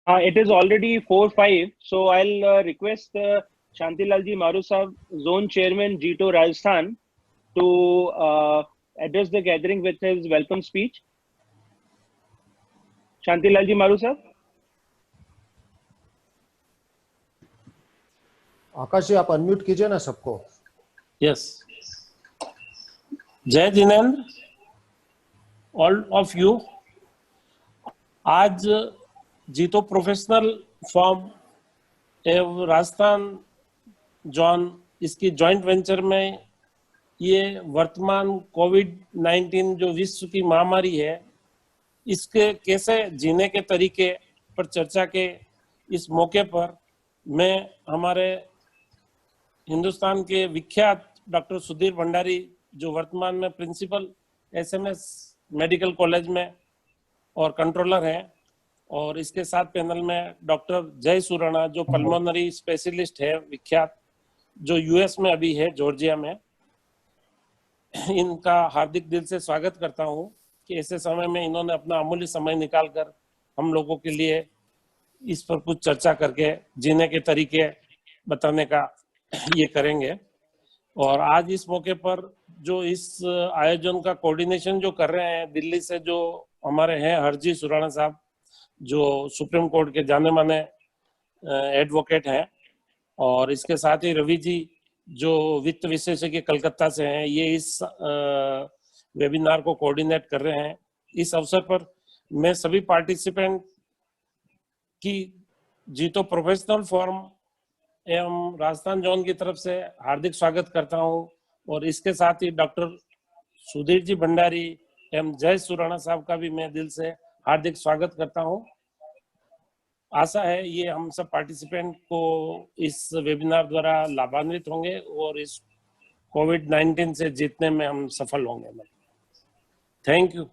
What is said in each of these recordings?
It is already 4:05, so I'll request Shantilalji Maru Sahab, Zone Chairman, G2 Rajasthan, to address the gathering with his welcome speech. Shantilalji Maru Sahab. आकाश जी आप unmute कीजिए ना सबको. Yes. जय Jinendra all of you. आज जीतो professional form एवं Rajasthan John इसकी joint venture में ये वर्तमान कोविड-19 जो विश्व की महामारी है इसके कैसे जीने के तरीके पर चर्चा के इस मौके पर मैं हमारे हिंदुस्तान के विख्यात डॉक्टर सुधीर भंडारी जो वर्तमान में प्रिंसिपल एसएमएस मेडिकल कॉलेज में और कंट्रोलर हैं, और इसके साथ पैनल में डॉक्टर जय सुराणा जो पल्मोनरी स्पेशलिस्ट है विख्यात, जो यूएस में अभी है जॉर्जिया में, इनका हार्दिक दिल से स्वागत करता हूं कि ऐसे समय में इन्होंने अपना अमूल्य समय निकालकर हम लोगों के लिए इस पर कुछ चर्चा करके जीने के तरीके बताने का ये करेंगे। और आज इस मौके पर जो इस आयोजन का कोऑर्डिनेशन जो कर रहे हैं दिल्ली से जो हमारे हैं हरजी सुराणा साहब, जो सुप्रीम कोर्ट के जाने माने एडवोकेट हैं, और इसके साथ ही रवि जी जो वित्त विशेषज्ञ कलकत्ता से हैं, ये इस वेबिनार को कोऑर्डिनेट कर रहे हैं। इस अवसर पर मैं सभी पार्टिसिपेंट की जीतो प्रोफेशनल फोरम एवं राजस्थान जोन की तरफ से हार्दिक स्वागत करता हूं, और इसके साथ ही डॉक्टर सुधीर जी भंडारी एवं जय सुराणा साहब का भी मैं दिल से हार्दिक स्वागत करता हूं। आशा है ये हम सब पार्टिसिपेंट को इस वेबिनार द्वारा लाभान्वित होंगे और इस कोविड-19 से जीतने में हम सफल होंगे। Thank you.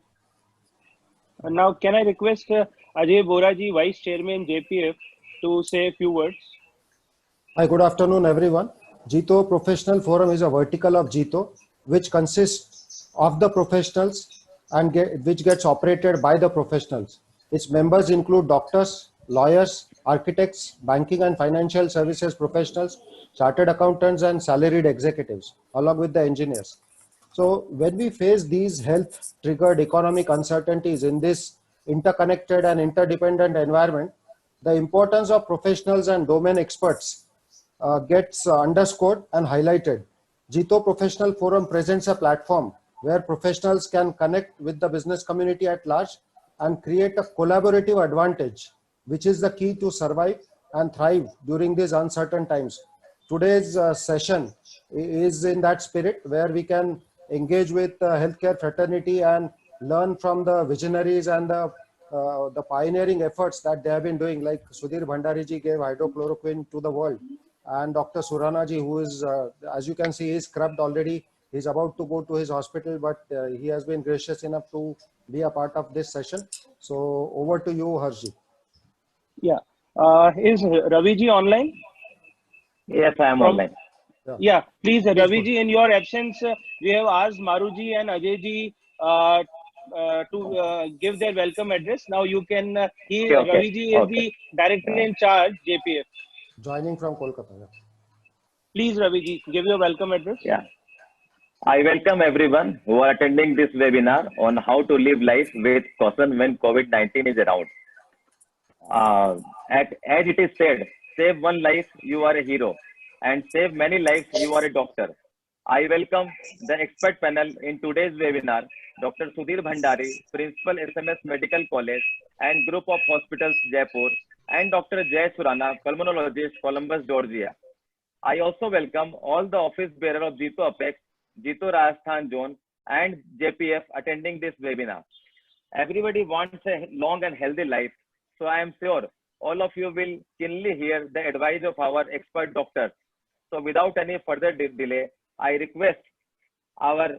Now can I request Ajay Bora ji, Vice Chairman JPF, to say a few words? Hi, good afternoon everyone. Jito Professional Forum is a vertical of Jito which consists of the professionals and which gets operated by the professionals. Its members include doctors, lawyers, architects, banking and financial services professionals, chartered accountants and salaried executives, along with the engineers. So when we face these health triggered economic uncertainties in this interconnected and interdependent environment, the importance of professionals and domain experts gets underscored and highlighted. Jito Professional Forum presents a platform where professionals can connect with the business community at large and create a collaborative advantage, which is the key to survive and thrive during these uncertain times. Today's session is in that spirit, where we can engage with the healthcare fraternity and learn from the visionaries and the pioneering efforts that they have been doing, like Sudhir Bhandari ji gave hydrochloroquine to the world, and Dr. Surana ji, who is, as you can see, is scrubbed already. He's about to go to his hospital, but he has been gracious enough to be a part of this session. So over to you, Harji. Yeah. Is Ravi ji online? Yes, I am online. Yeah, please, Ravi ji, in your absence, we have asked Maru ji and Ajay ji to give their welcome address. Now you can, Ravi ji is the director in charge, JPF. Joining from Kolkata. Please, Ravi ji, give your welcome address. Yeah. I welcome everyone who are attending this webinar on how to live life with caution when COVID-19 is around. As it is said, save one life, you are a hero, and save many lives, you are a doctor. I welcome the expert panel in today's webinar, Dr. Sudhir Bhandari, Principal SMS Medical College and Group of Hospitals, Jaipur, and Dr. Jay Surana, Pulmonologist, Columbus, Georgia. I also welcome all the office bearer of Jito Apex, Jito Rajasthan Zone, and JPF attending this webinar. Everybody wants a long and healthy life, so I am sure all of you will keenly hear the advice of our expert doctors. So without any further delay, I request our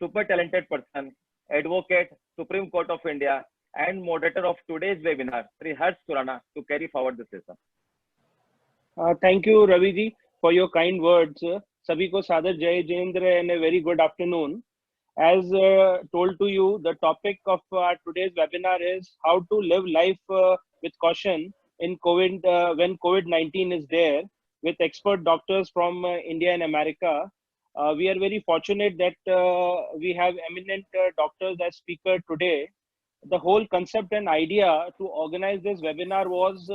super talented person, advocate, Supreme Court of India, and moderator of today's webinar, Sri Harsh Surana, to carry forward the session. Thank you, Ravi ji, for your kind words. Sabhi ko Sadar Jai Jindra and a very good afternoon. As told to you, the topic of today's webinar is how to live life with caution in COVID when COVID-19 is there, with expert doctors from India and America. We are very fortunate that we have eminent doctors as speaker today. The whole concept and idea to organize this webinar was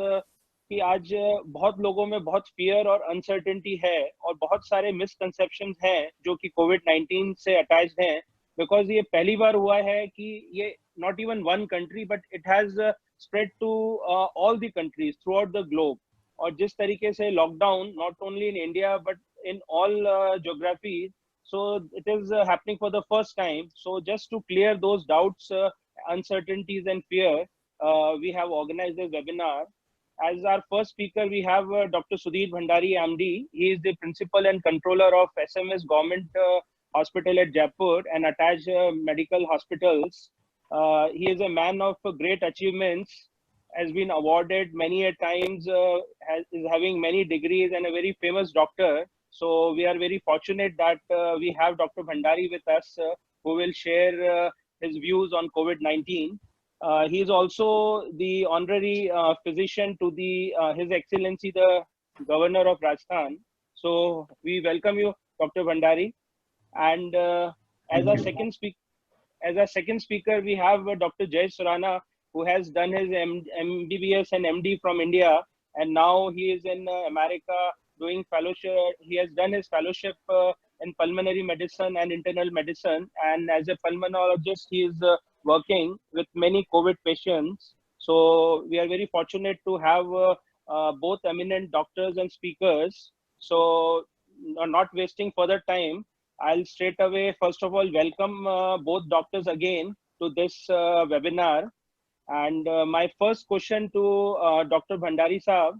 कि आज बहुत लोगों में बहुत fear और uncertainty है और बहुत सारे misconceptions हैं जो कि COVID-19 से attached हैं, because ये पहली बार हुआ है कि ये not even one country but it has spread to all the countries throughout the globe. और जिस तरीके से lockdown not only in India but in all geographies, so it is happening for the first time. So just to clear those doubts, uncertainties and fear, we have organized this webinar. As our first speaker, we have Dr. Sudhir Bhandari, MD. He is the principal and controller of SMS Government Hospital at Jaipur and attached medical hospitals. He is a man of great achievements, has been awarded many a times, is having many degrees and a very famous doctor. So we are very fortunate that we have Dr. Bhandari with us, who will share his views on COVID-19. He is also the honorary physician to the His Excellency the Governor of Rajasthan. So we welcome you, Dr. Bhandari. And as our second speaker, we have Dr. Jay Surana, who has done his MBBS and MD from India, and now he is in America doing fellowship. He has done his fellowship in pulmonary medicine and internal medicine, and as a pulmonologist, he is working with many COVID patients. So we are very fortunate to have both eminent doctors and speakers. So not wasting further time, I'll straight away, first of all, welcome both doctors again to this webinar. And my first question to Dr. Bhandari Saab.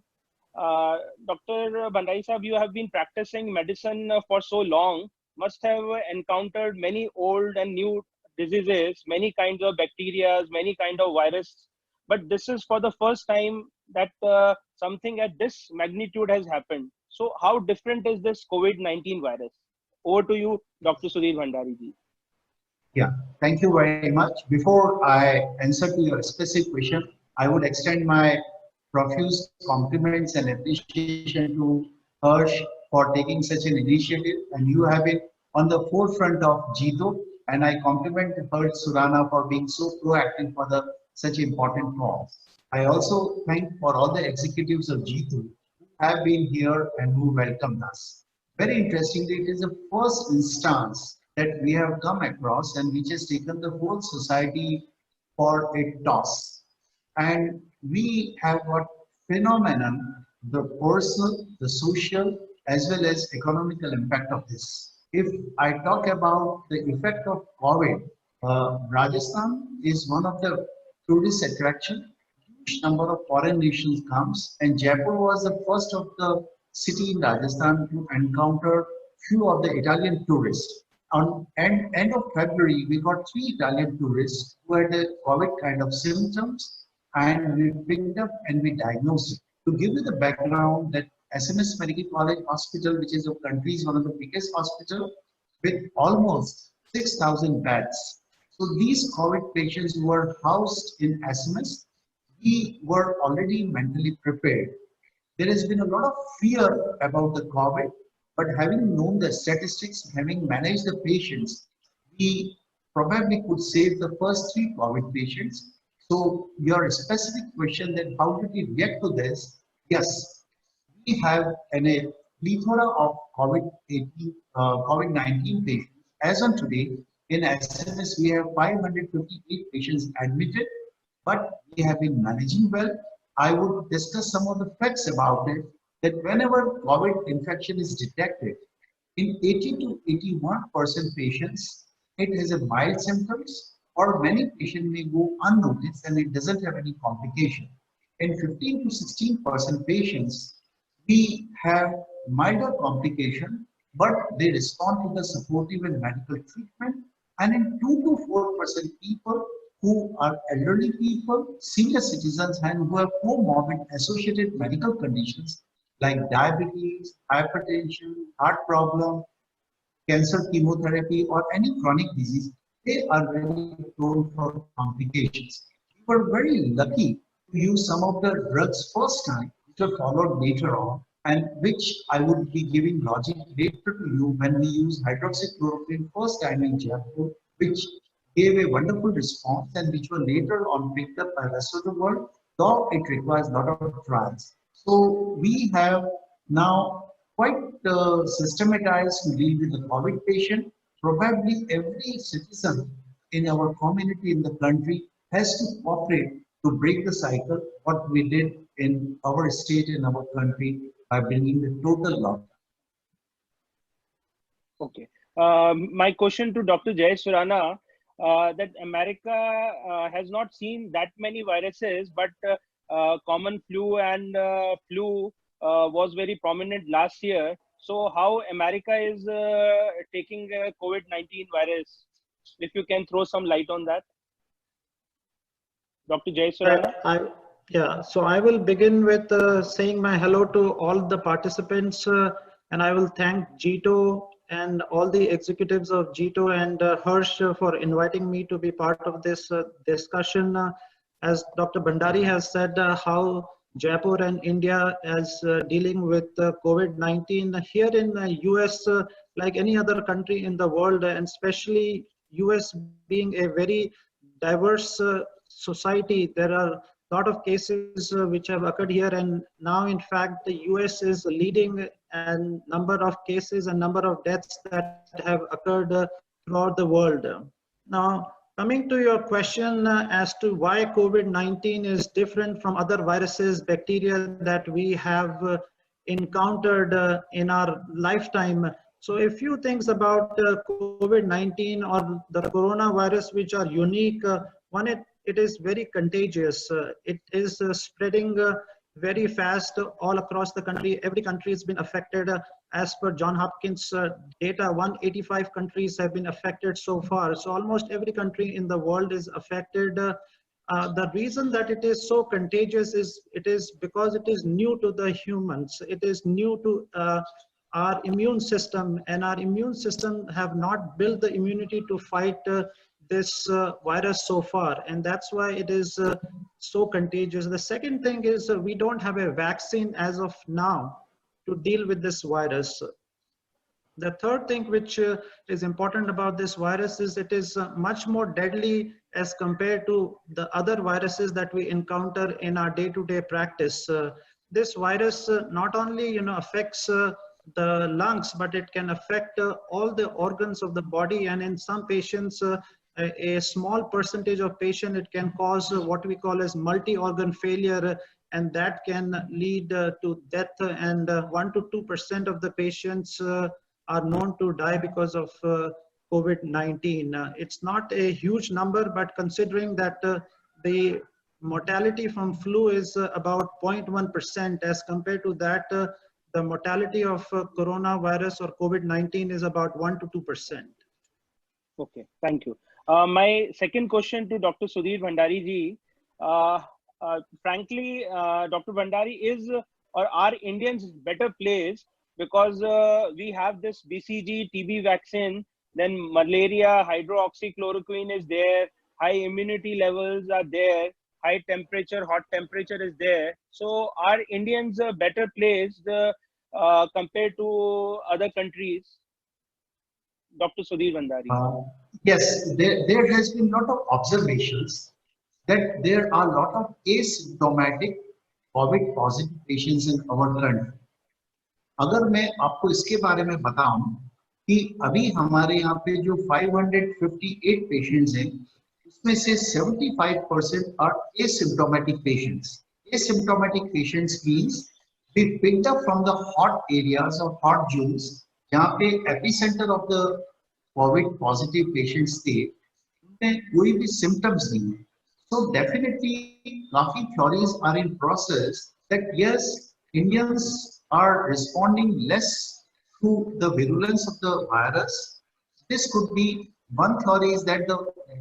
Dr. Bhandari Saab, you have been practicing medicine for so long, must have encountered many old and new diseases, many kinds of bacteria, many kinds of viruses. But this is for the first time that something at this magnitude has happened. So how different is this COVID-19 virus? Over to you, Dr. Sudhir Bhandari ji. Yeah, thank you very much. Before I answer to your specific question, I would extend my profuse compliments and appreciation to Harsh for taking such an initiative, and you have been on the forefront of GITO, and I compliment Harsh Surana for being so proactive for such important cause. I also thank for all the executives of GITO who have been here and who welcomed us. Very interestingly, it is the first instance that we have come across and which has taken the whole society for a toss. And we have got phenomenon, the personal, the social, as well as economical impact of this. If I talk about the effect of COVID, Rajasthan is one of the tourist attraction. Huge number of foreign nations comes, and Jaipur was the first of the city in Rajasthan to encounter few of the Italian tourists. On end of February, we got 3 Italian tourists who had a COVID kind of symptoms, and we picked up and we diagnosed it. To give you the background, that SMS Medical College Hospital, which is the country's one of the biggest hospital with almost 6,000 beds. So these COVID patients who were housed in SMS, we were already mentally prepared. There has been a lot of fear about the COVID, but having known the statistics, having managed the patients, we probably could save the first 3 COVID patients. So your specific question that how did we react to this? Yes, we have a plethora of COVID-19 patients. As on today, in SMS, we have 558 patients admitted, but we have been managing well. I would discuss some of the facts about it, that whenever COVID infection is detected, in 80 to 81% patients, it has a mild symptoms, or many patients may go unnoticed and it doesn't have any complication. In 15 to 16% patients, we have milder complication, but they respond to the supportive and medical treatment. And in 2 to 4% people who are elderly people, senior citizens, and who have comorbid associated medical conditions like diabetes, hypertension, heart problem, cancer chemotherapy, or any chronic disease, they are very prone for complications. We were very lucky use some of the drugs first time, which are followed later on, and which I would be giving logic later to you when we use hydroxychloroquine first time in Jaipur, which gave a wonderful response and which were later on picked up by the rest of the world, though it requires a lot of trials. So we have now quite systematized to deal with the COVID patient. Probably every citizen in our community in the country has to cooperate to break the cycle, what we did in our state and our country by bringing the total lockdown. Okay. My question to Dr. Jay Surana, that America has not seen that many viruses, but common flu and flu was very prominent last year. So how America is taking COVID-19 virus? If you can throw some light on that. Dr. Jay Surana? Yeah, so I will begin with saying my hello to all the participants, and I will thank Jito and all the executives of Jito and Harsh for inviting me to be part of this discussion. As Dr. Bhandari has said, how Jaipur and India is dealing with COVID-19 here in the US, like any other country in the world, and especially US being a very diverse society. There are a lot of cases which have occurred here, and now in fact the US is leading and number of cases and number of deaths that have occurred throughout the world. Now, coming to your question as to why COVID-19 is different from other viruses, bacteria that we have encountered in our lifetime. So a few things about COVID-19 or the coronavirus which are unique. One, it is very contagious. It is spreading very fast all across the country. Every country has been affected. As per John Hopkins data, 185 countries have been affected so far. So almost every country in the world is affected. The reason that it is so contagious is because it is new to the humans. It is new to our immune system, and our immune system have not built the immunity to fight this virus so far, and that's why it is so contagious. The second thing is we don't have a vaccine as of now to deal with this virus. The third thing which is important about this virus is it is much more deadly as compared to the other viruses that we encounter in our day-to-day practice. This virus not only affects the lungs, but it can affect all the organs of the body, and in some patients, a small percentage of patient, it can cause what we call as multi-organ failure, and that can lead to death, and 1 to 2% of the patients are known to die because of COVID-19. It's not a huge number, but considering that the mortality from flu is about 0.1%, as compared to that, the mortality of coronavirus or COVID-19 is about 1 to 2%. Okay, thank you. My second question to Dr. Sudhir Bhandari ji. Frankly, Dr. Bhandari, are Indians better placed because we have this BCG TB vaccine, then malaria, hydroxychloroquine is there, high immunity levels are there, high temperature, hot temperature is there. So are Indians better placed compared to other countries? Dr. Sudhir Bhandari. Yes, there has been a lot of observations that there are a lot of asymptomatic COVID positive patients in our country. अगर मैं आपको इसके बारे में बताऊं कि अभी हमारे यहाँ पे जो 558 पेशेंट्स हैं, उसमें से 75% are asymptomatic patients. Asymptomatic patients means we picked up from the hot areas or hot zones, जहाँ पे epicenter of the COVID positive patients थे, उनमें कोई भी symptoms नहीं है. So definitely, काफी theories are in process that yes, Indians are responding less to the virulence of the virus. This could be one theory is that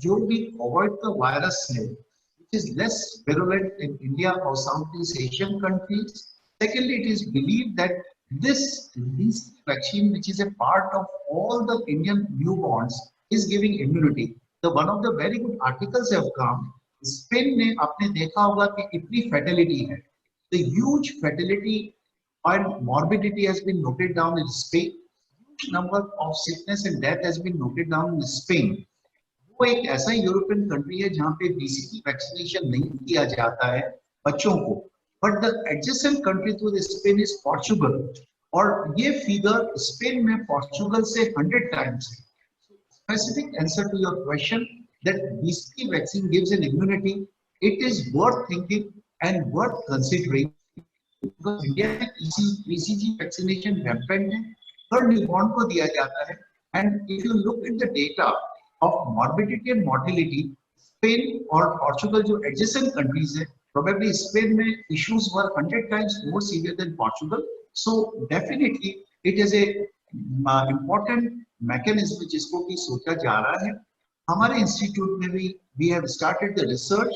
जो भी avoid the virus है, which is less virulent in India or Southeast Asian countries. Secondly, it is believed that this vaccine, which is a part of all the Indian newborns, is giving immunity. One of the very good articles have come Spain में आपने देखा होगा कि इतनी fatality है, the huge fatality and morbidity has been noted down in Spain. Huge number of sickness and death has been noted down in Spain. वो एक ऐसा यूरोपियन कंट्री है जहाँ पे बीसीजी वैक्सीनेशन नहीं किया जाता है बच्चों को, but the adjacent country to Spain is Portugal, और ये फिगर स्पेन में पोर्चुगल से 100 टाइम्स है. Specific answer to your question that BCG vaccine gives an immunity, it is worth thinking and worth considering because India में BCG vaccination rampant है, हर newborn को दिया जाता है. And if you look at the data of morbidity and mortality, Spain और Portugal जो adjacent countries है, probably Spain में issues were 100 times more severe than Portugal. So definitely it is a important mechanism जिसको भी सोचा जा रहा है. हमारे इंस्टीट्यूट में भी we have started the research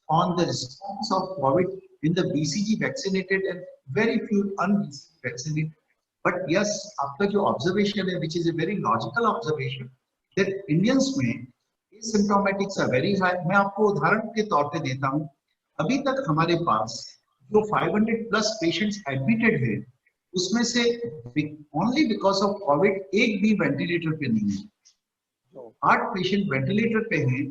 on the response of COVID in the BCG vaccinated and very few un-BCG vaccinated. But yes, आपका जो observation है, which is a very logical observation, that Indians में asymptomatics are very high. मैं आपको उदाहरण के तौर पे देता हूँ. अभी तक हमारे पास जो 500 plus patients admitted है, उसमें से only because of COVID एक भी वेंटिलेटर पे नहीं है. 8 पेशेंट वेंटिलेटर पे हैं,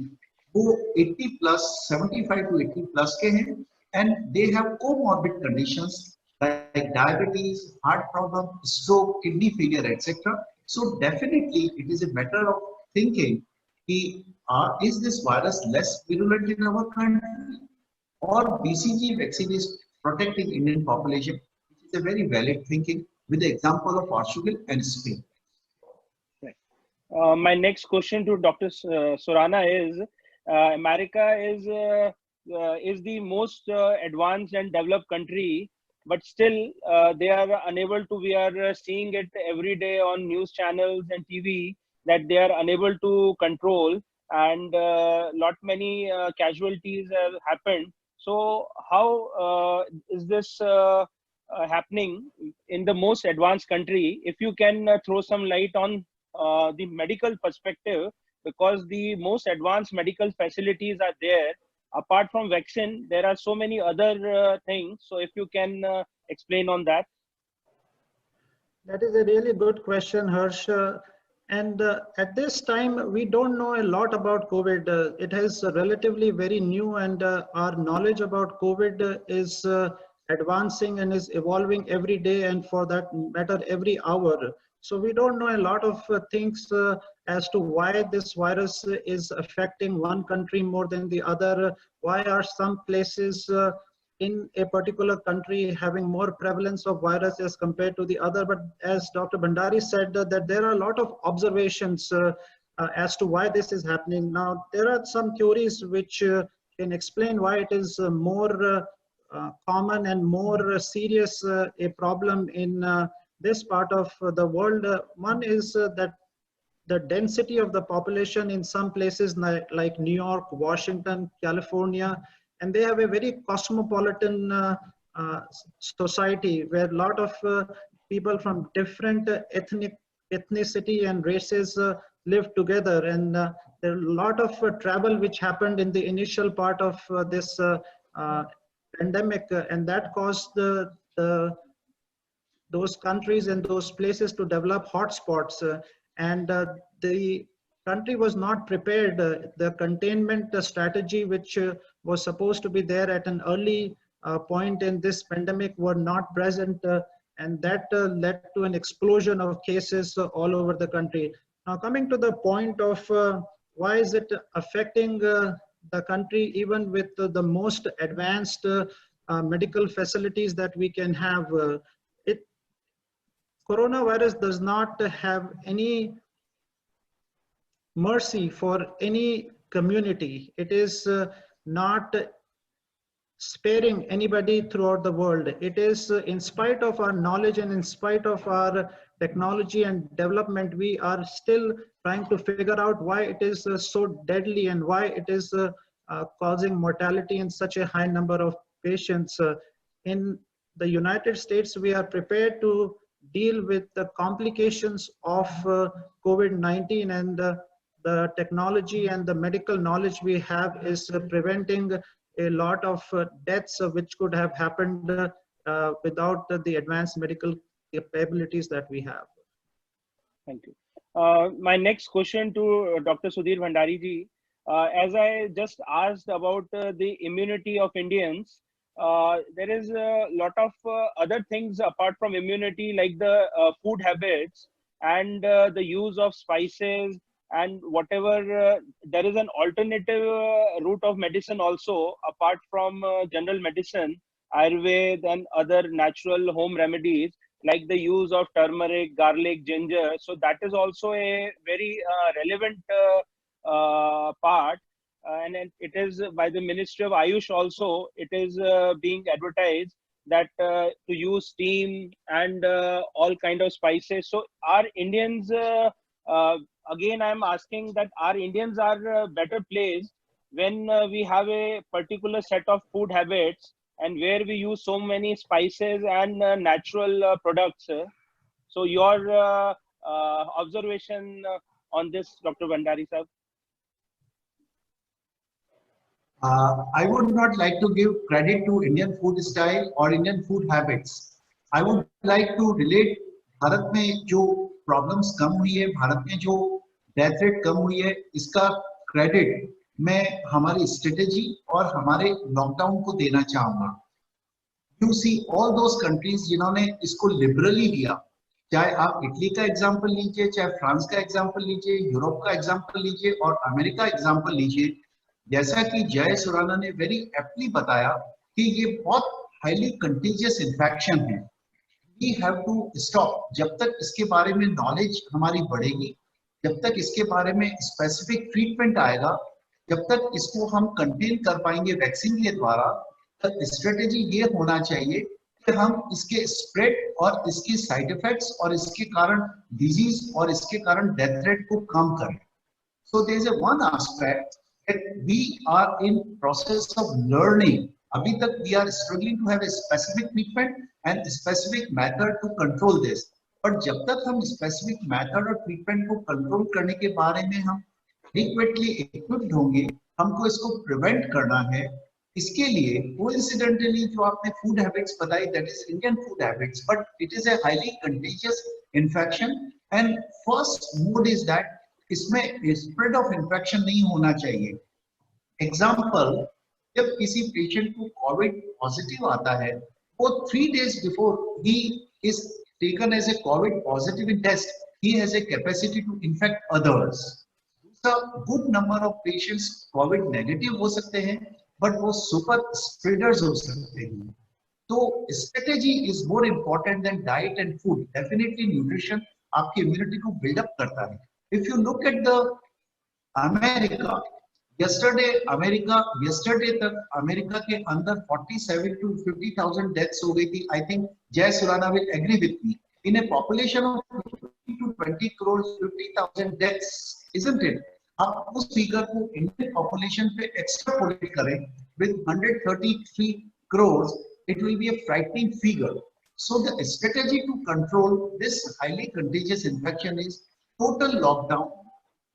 वो 80 प्लस 75 to 80 प्लस के हैं, and they have comorbid conditions like diabetes, heart problem, stroke, kidney failure, etc. So definitely it is a matter of thinking, is this virus less virulent in our country, or BCG vaccine is protecting Indian population? It is a very valid thinking with the example of Portugal and Spain. My next question to Dr. Surana is, America is the most advanced and developed country, but still they are unable to, we are seeing it every day on news channels and TV, that they are unable to control, and many casualties have happened. So how is this happening in the most advanced country? If you can throw some light on the medical perspective, because the most advanced medical facilities are there. Apart from vaccine, there are so many other things. So if you can explain on that. That is a really good question, Harsh. And at this time, we don't know a lot about COVID. It is relatively very new, and our knowledge about COVID is advancing and is evolving every day, and for that matter, every hour. So we don't know a lot of things as to why this virus is affecting one country more than the other. Why are some places in a particular country having more prevalence of virus as compared to the other? But as Dr. Bhandari said, that there are a lot of observations as to why this is happening. Now, there are some theories which can explain why it is more common and more serious a problem in this part of the world. One is that the density of the population in some places like New York, Washington, California, and they have a very cosmopolitan society where a lot of people from different ethnicity and races live together. And there are a lot of travel which happened in the initial part of this pandemic, and that caused those countries and those places to develop hotspots, and the country was not prepared. The containment strategy which was supposed to be there at an early point in this pandemic were not present, and that led to an explosion of cases all over the country. Now, coming to the point of why is it affecting the country even with the most advanced medical facilities that we can have, coronavirus does not have any mercy for any community. It is not sparing anybody throughout the world. It is, in spite of our knowledge and in spite of our technology and development, we are still trying to figure out why it is so deadly and why it is causing mortality in such a high number of patients. In the United States, we are prepared to deal with the complications of COVID-19, and the technology and the medical knowledge we have is preventing a lot of deaths which could have happened without the advanced medical capabilities that we have. Thank you. My next question to Dr. Sudhir Bhandari ji, as I just asked about the immunity of Indians, there is a lot of other things apart from immunity, like the food habits and the use of spices and whatever. There is an alternative route of medicine also, apart from general medicine, Ayurveda and other natural home remedies, like the use of turmeric, garlic, ginger. So that is also a very relevant part. And it is by the Ministry of Ayush also, it is being advertised that to use steam and all kind of spices. So are Indians, again I'm asking that our Indians are better placed when we have a particular set of food habits and where we use so many spices and natural products. So your observation on this, Dr. Bhandari sir? I would not like to give credit to Indian food style or Indian food habits. I would like to relate Bharat में जो problems कम हुई है, भारत में जो death rate कम हुई है, इसका credit मैं हमारी strategy और हमारे lockdown को देना चाहूँगा. You see all those countries जिन्होंने इसको liberally लिया, चाहे आप इटली का एग्जाम्पल लीजिए, चाहे फ्रांस का एग्जाम्पल लीजिए, यूरोप का एग्जाम्पल लीजिए और अमेरिका एग्जाम्पल लीजिए. जैसा कि जय सुराना ने वेरी एप्टली बताया कि ये बहुत हाईली कंटेजियस इन्फेक्शन है. We have to stop. जब तक इसके बारे में नॉलेज हमारी बढ़ेगी, जब तक इसके बारे में स्पेसिफिक ट्रीटमेंट आएगा, जब तक इसको हम कंटेन कर पाएंगे वैक्सीन के द्वारा, तो स्ट्रेटेजी ये होना चाहिए कि हम इसके स्प्रेड और इसके साइड इफेक्ट्स और इसके कारण डिजीज और इसके कारण डेथ रेट को कम करें. So there is a one aspect that we are in process of learning. Abhi tak we are struggling to have a specific treatment and a specific method to control this. But jab tak hum specific method और treatment को control करने के बारे में हम adequately equipped होंगे, हमको इसको prevent करना है. इसके लिए coincidentally जो आपने food habits बताई, that is Indian food habits, but it is a highly contagious infection. And first mode is that इसमें स्प्रेड ऑफ इन्फेक्शन नहीं होना चाहिए. एग्जाम्पल, जब किसी पेशेंट को कोविड पॉजिटिव आता है, वो 3 days before he is taken as a covid positive in test, he has a capacity to infect others. दूसरा, good number of patients covid negative हो सकते हैं, बट वो सुपर स्प्रेडर्स हो सकते हैं. तो strategy is more important then diet and food. Definitely nutrition आपकी इम्यूनिटी को बिल्डअप करता है. If you look at the America, yesterday तक अमेरिका के अंदर 47 to 50,000 deaths हो गई थी. I think Jay Surana will agree with me. In a population of 15 to 20 crores, 50,000 deaths, isn't it? आप उस फिगर को इंडियन पॉपुलेशन पे एक्सट्रापोलेट करें with 133 crores, it will be a frightening figure. So the strategy to control this highly contagious infection is total lockdown,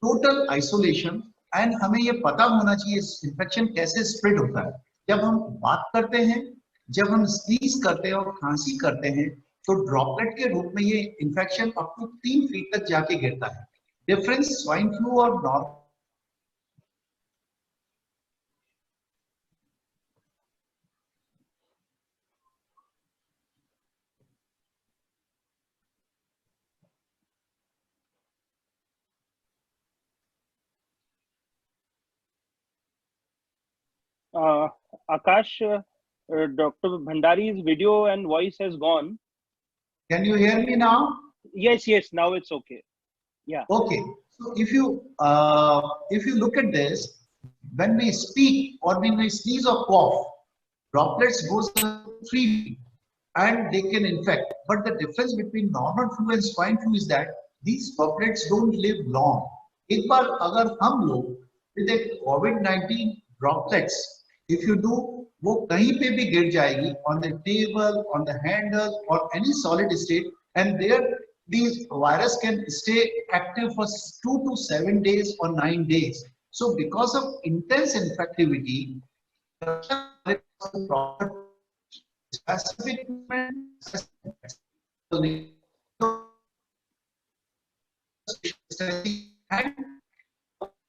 total isolation. And हमें ये पता होना चाहिए इन्फेक्शन कैसे स्प्रेड होता है. जब हम बात करते हैं, जब हम स्नीज करते हैं और खांसी करते हैं, तो ड्रॉपलेट के रूप में ये इन्फेक्शन अप टू 3 फीट तक जाके गिरता है. डिफरेंस स्वाइन फ्लू और normal Akash, Dr. Bhandari's video and voice has gone. Can you hear me now? Yes, now it's okay. Yeah. Okay. So if you look at this, when we speak or when we sneeze or cough, droplets goes 3 feet and they can infect. But the difference between normal flu and swine flu is that these droplets don't live long. एक बार अगर हम लोग with a COVID-19 droplets, if you do, वो कहीं पे भी गिर जाएगी, on the table, on the handle or any solid state, and there these virus can stay active for 2 to 7 days or 9 days. So because of intense infectivity, specific and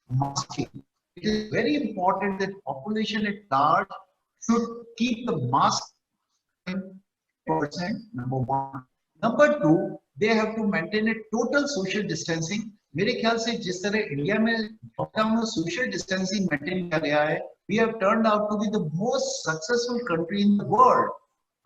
masking. It is very important that population at large should keep the mask percent, number one. Number two, they have to maintain a total social distancing. मेरे ख्याल से जिस तरह India में lockdown में social distancing maintain किया गया है, we have turned out to be the most successful country in the world.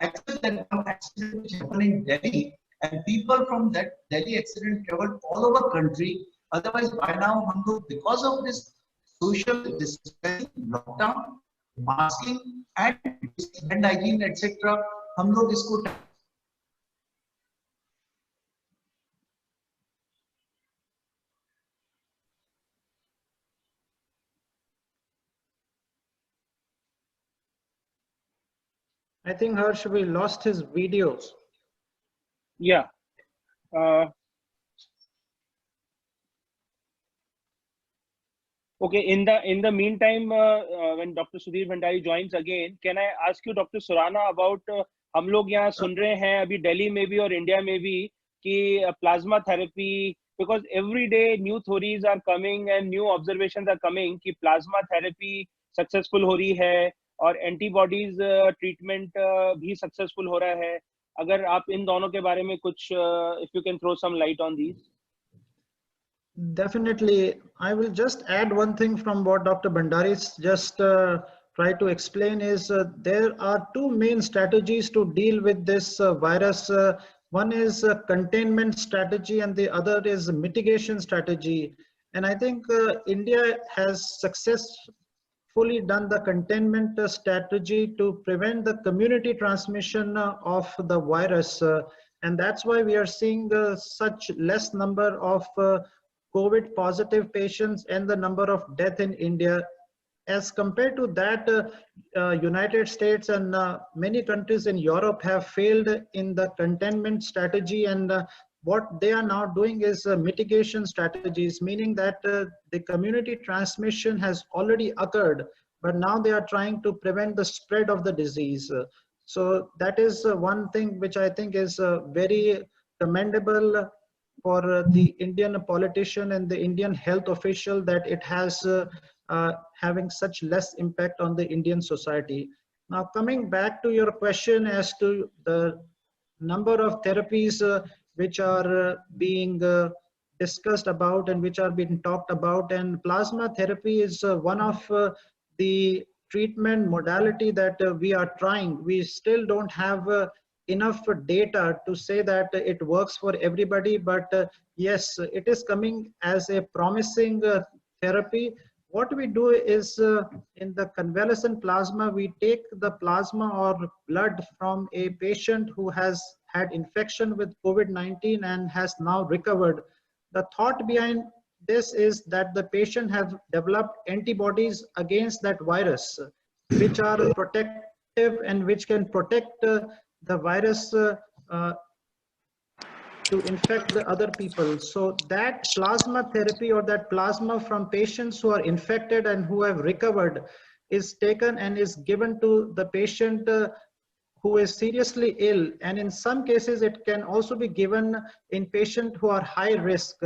Except that one accident which happened in Delhi, and people from that Delhi accident traveled all over country. Otherwise, by now, हम लोग because of this social distancing, lockdown, masking, and hygiene, etc., हम लोग इसको I think Harsh, we lost his videos. Yeah. Okay. In the meantime, when Dr. Sudhir Bhandari joins again, can I ask you, Dr. Surana, about हम लोग यहाँ सुन रहे हैं अभी दिल्ली में भी और इंडिया में भी कि plasma therapy, because every day new theories are coming and new observations are coming कि प्लाज्मा थेरेपी सक्सेसफुल हो रही है और एंटीबॉडीज ट्रीटमेंट भी सक्सेसफुल हो रहा है. अगर आप इन दोनों के बारे में कुछ if you can throw some light on these. Definitely. I will just add one thing from what Dr. Bhandari just tried to explain is there are two main strategies to deal with this virus. One is containment strategy and the other is mitigation strategy. And I think India has successfully done the containment strategy to prevent the community transmission of the virus. And that's why we are seeing such less number of COVID positive patients and the number of death in India. As compared to that, United States and many countries in Europe have failed in the containment strategy, and what they are now doing is mitigation strategies, meaning that the community transmission has already occurred, but now they are trying to prevent the spread of the disease. So that is one thing which I think is very commendable for the Indian politician and the Indian health official, that it has having such less impact on the Indian society. Now, coming back to your question as to the number of therapies which are being discussed about and which are being talked about, and plasma therapy is one of the treatment modality that we are trying. We still don't have enough data to say that it works for everybody, but yes, it is coming as a promising therapy. What we do is in the convalescent plasma, we take the plasma or blood from a patient who has had infection with COVID-19 and has now recovered. The thought behind this is that the patient have developed antibodies against that virus, which are protective and which can protect the virus to infect the other people. So that plasma therapy or that plasma from patients who are infected and who have recovered is taken and is given to the patient who is seriously ill. And in some cases, it can also be given in patients who are high risk,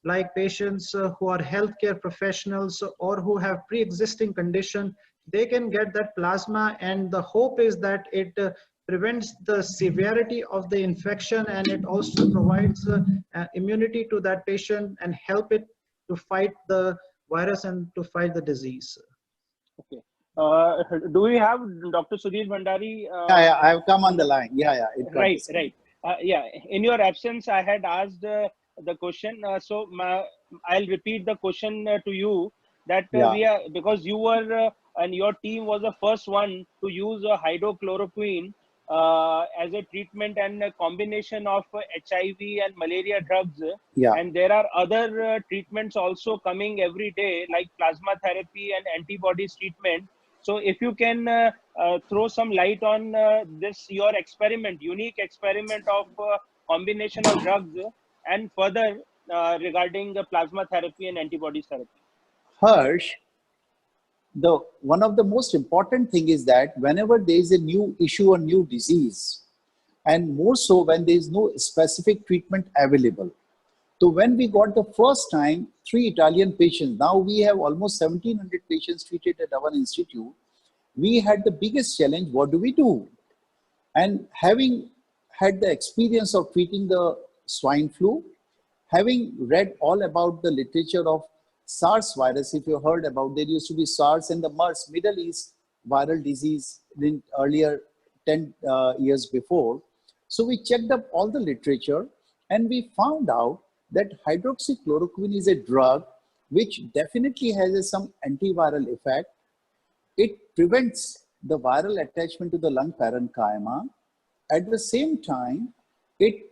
like patients who are healthcare professionals or who have pre-existing condition. They can get that plasma, and the hope is that it prevents the severity of the infection, and it also provides immunity to that patient and help it to fight the virus and to fight the disease. Okay. Do we have Dr. Sudhir Bhandari? Yeah, I've come on the line. Yeah. Right. Yeah. In your absence, I had asked the question. I'll repeat the question to you. That we are, because you were and your team was the first one to use hydrochloroquine as a treatment and a combination of HIV and malaria drugs. Yeah. And there are other treatments also coming every day, like plasma therapy and antibodies treatment. So if you can throw some light on this, your experiment, unique experiment of combination of drugs, and further regarding the plasma therapy and antibody therapy? Harsh, the one of the most important thing is that whenever there is a new issue or new disease, and more so when there is no specific treatment available. So when we got the first time 3 Italian patients, now we have almost 1700 patients treated at our institute. We had the biggest challenge, what do we do? And having had the experience of treating the swine flu, having read all about the literature of SARS virus, if you heard about, there used to be SARS and the MERS, Middle East viral disease in earlier 10 years before. So we checked up all the literature and we found out that hydroxychloroquine is a drug which definitely has some antiviral effect. It prevents the viral attachment to the lung parenchyma. At the same time, it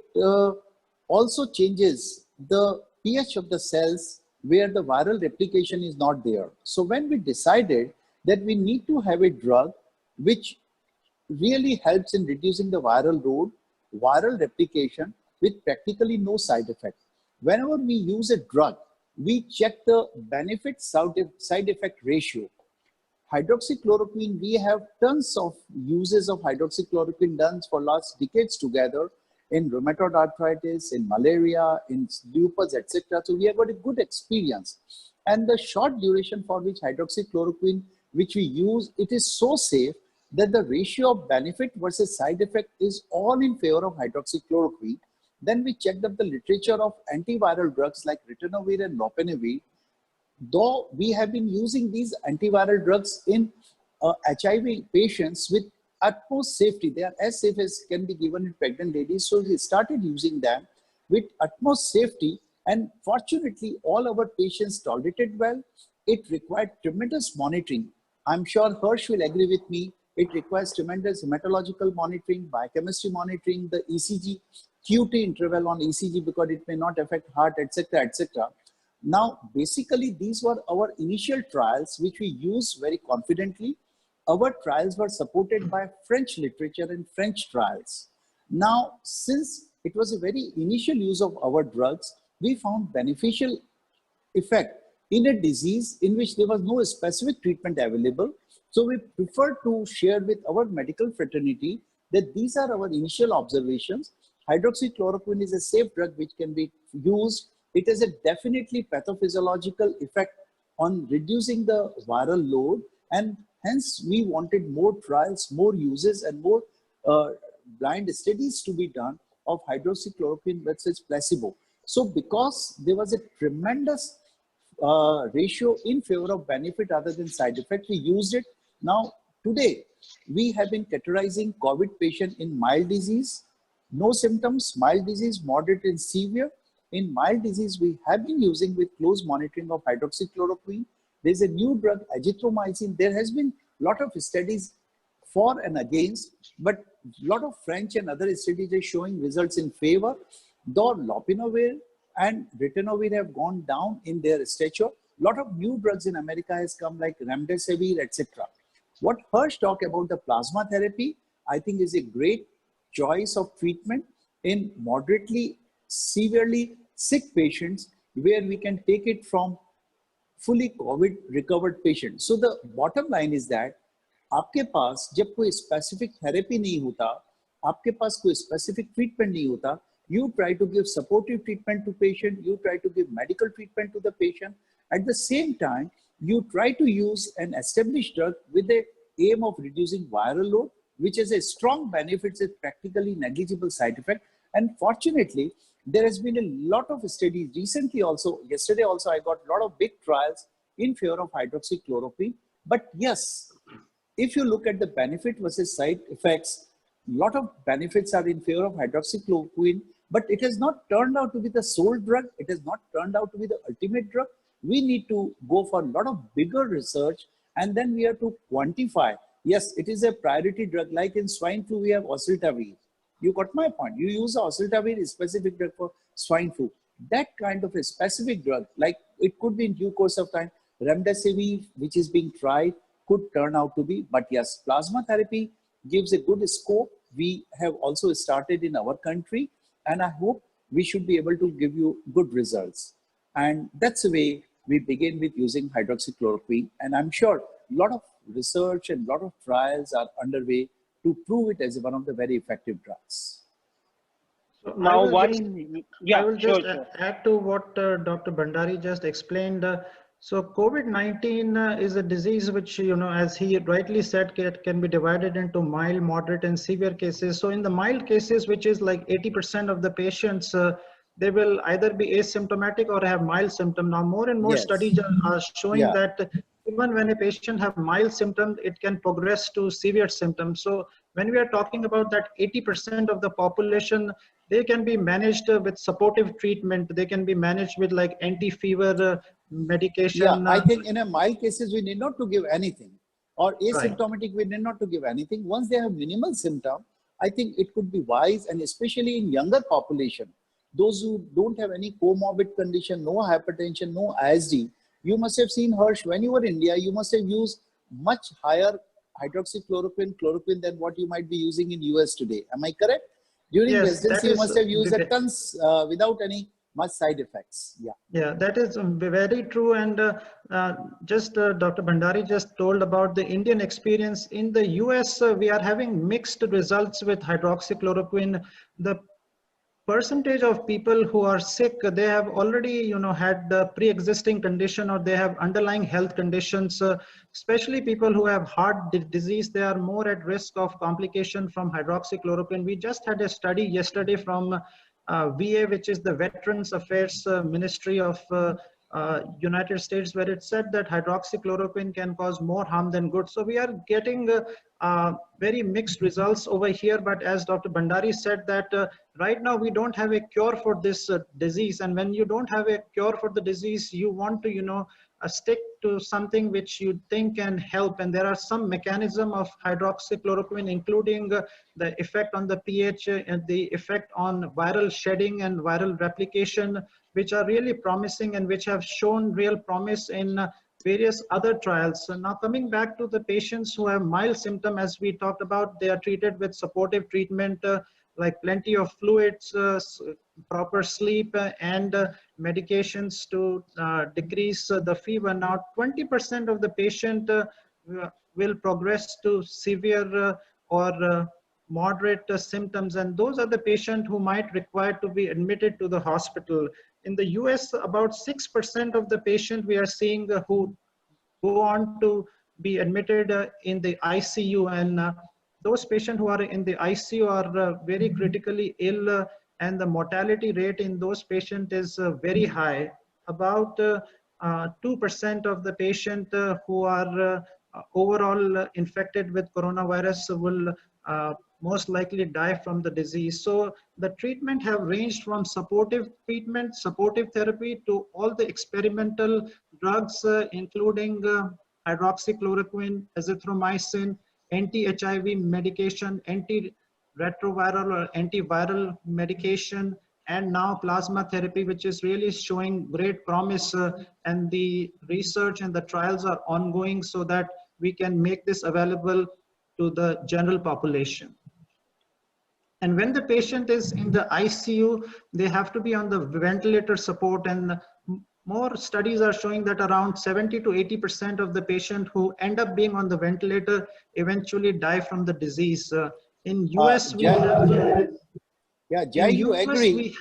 also changes the pH of the cells where the viral replication is not there. So when we decided that we need to have a drug which really helps in reducing the viral load, viral replication with practically no side effect. Whenever we use a drug, we check the benefit side effect ratio. Hydroxychloroquine, we have tons of uses of hydroxychloroquine done for last decades together in rheumatoid arthritis, in malaria, in lupus, etc. So we have got a good experience. And the short duration for which hydroxychloroquine, which we use, it is so safe that the ratio of benefit versus side effect is all in favor of hydroxychloroquine. Then we checked up the literature of antiviral drugs like ritonavir and lopinavir. Though we have been using these antiviral drugs in HIV patients with utmost safety, they are as safe as can be given in pregnant ladies. So we started using them with utmost safety, and fortunately all our patients tolerated well. It required tremendous monitoring. I'm sure Harsh will agree with me. It requires tremendous hematological monitoring, biochemistry monitoring, the ECG, QT interval on ECG because it may not affect heart, etc., etc. Now, basically, these were our initial trials, which we used very confidently. Our trials were supported by French literature and French trials. Now, since it was a very initial use of our drugs, we found beneficial effect in a disease in which there was no specific treatment available. So we prefer to share with our medical fraternity that these are our initial observations. Hydroxychloroquine is a safe drug which can be used. It has a definitely pathophysiological effect on reducing the viral load, and hence we wanted more trials, more uses, and more blind studies to be done of hydroxychloroquine versus placebo. So because there was a tremendous ratio in favor of benefit other than side effect, we used it. Now today we have been categorizing COVID patient in mild disease, no symptoms, mild disease, moderate and severe. In mild disease, we have been using with close monitoring of hydroxychloroquine. There's a new drug, azithromycin. There has been a lot of studies for and against, but a lot of French and other studies are showing results in favor. Though lopinavir and ritonavir have gone down in their stature, a lot of new drugs in America has come like remdesivir, etc. What Harsh talked about the plasma therapy, I think is a great choice of treatment in moderately severely sick patients where we can take it from fully COVID recovered patients. So the bottom line is that आपके पास जब कोई specific therapy नहीं होता, आपके पास कोई specific treatment नहीं होता, you try to give supportive treatment to patient, you try to give medical treatment to the patient. At the same time, you try to use an established drug with the aim of reducing viral load, which has a strong benefits with practically negligible side effect. And fortunately, there has been a lot of studies recently also, yesterday also I got a lot of big trials in favor of hydroxychloroquine. But yes, if you look at the benefit versus side effects, a lot of benefits are in favor of hydroxychloroquine, but it has not turned out to be the sole drug. It has not turned out to be the ultimate drug. We need to go for a lot of bigger research, and then we have to quantify. Yes, it is a priority drug. Like in swine flu, we have oseltamivir. You got my point. You use oseltamivir, specific drug for swine flu. That kind of a specific drug, like it could be in due course of time, remdesivir, which is being tried, could turn out to be. But yes, plasma therapy gives a good scope. We have also started in our country, and I hope we should be able to give you good results. And that's the way we begin with using hydroxychloroquine. And I'm sure a lot of research and a lot of trials are underway to prove it as one of the very effective drugs. So Now, I will just add to what Dr. Bhandari just explained. So COVID-19 is a disease which, as he rightly said, can be divided into mild, moderate, and severe cases. So in the mild cases, which is like 80% of the patients, they will either be asymptomatic or have mild symptom. Now, more and more studies are showing that even when a patient have mild symptoms, it can progress to severe symptoms. So when we are talking about that 80% of the population, they can be managed with supportive treatment. They can be managed with like anti-fever medication. Yeah, I think in a mild cases, we need not to give anything, or asymptomatic, we need not to give anything. Once they have minimal symptom, I think it could be wise, and especially in younger population, those who don't have any comorbid condition, no hypertension, no ISD. You must have seen, Harsh, when you were in India, you must have used much higher chloroquine than what you might be using in US today. Am I correct? During residency, you must have used a tons without any much side effects. Yeah, that is very true. And Dr. Bhandari just told about the Indian experience. In the US, we are having mixed results with hydroxychloroquine. The percentage of people who are sick, they have already had the pre-existing condition, or they have underlying health conditions, especially people who have heart disease. They are more at risk of complication from hydroxychloroquine. We just had a study yesterday from VA, which is the Veterans Affairs Ministry of United States, where it said that hydroxychloroquine can cause more harm than good. So we are getting very mixed results over here. But as Dr. Bhandari said, that right now we don't have a cure for this disease. And when you don't have a cure for the disease, you want to stick to something which you think can help. And there are some mechanism of hydroxychloroquine, including the effect on the pH and the effect on viral shedding and viral replication, which are really promising and which have shown real promise in various other trials. So now coming back to the patients who have mild symptom, as we talked about, they are treated with supportive treatment like plenty of fluids, proper sleep, and medications to decrease the fever. Now 20% of the patient will progress to severe or moderate symptoms, and those are the patients who might require to be admitted to the hospital. In the US, about 6% of the patient we are seeing who go on to be admitted in the ICU, and those patients who are in the ICU are very critically ill, and the mortality rate in those patients is very high. About 2% of the patient who are overall infected with coronavirus will most likely die from the disease. So the treatment have ranged from supportive treatment, supportive therapy, to all the experimental drugs, including hydroxychloroquine, azithromycin, anti-HIV medication, antiretroviral or antiviral medication, and now plasma therapy, which is really showing great promise. And the research and the trials are ongoing so that we can make this available to the general population. And when the patient is in the ICU, they have to be on the ventilator support, and more studies are showing that around 70 to 80% of the patient who end up being on the ventilator eventually die from the disease. In US, we have... Yeah, Jai, you agree?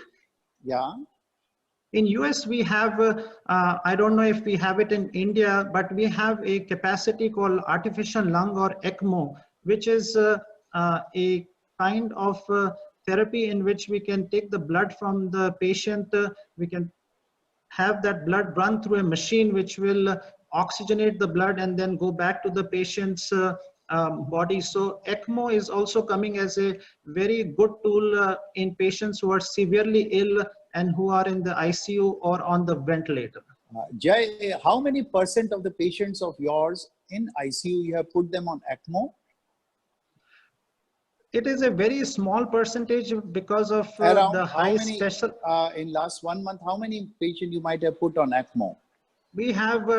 In US, we have, I don't know if we have it in India, but we have a capacity called artificial lung, or ECMO, which is a kind of therapy in which we can take the blood from the patient. We can have that blood run through a machine which will oxygenate the blood and then go back to the patient's body. So ECMO is also coming as a very good tool in patients who are severely ill and who are in the ICU or on the ventilator. Jai, how many % of the patients of yours in ICU you have put them on ECMO? It is a very small percentage because of the high special. In last 1 month, how many patients you might have put on ECMO? We have,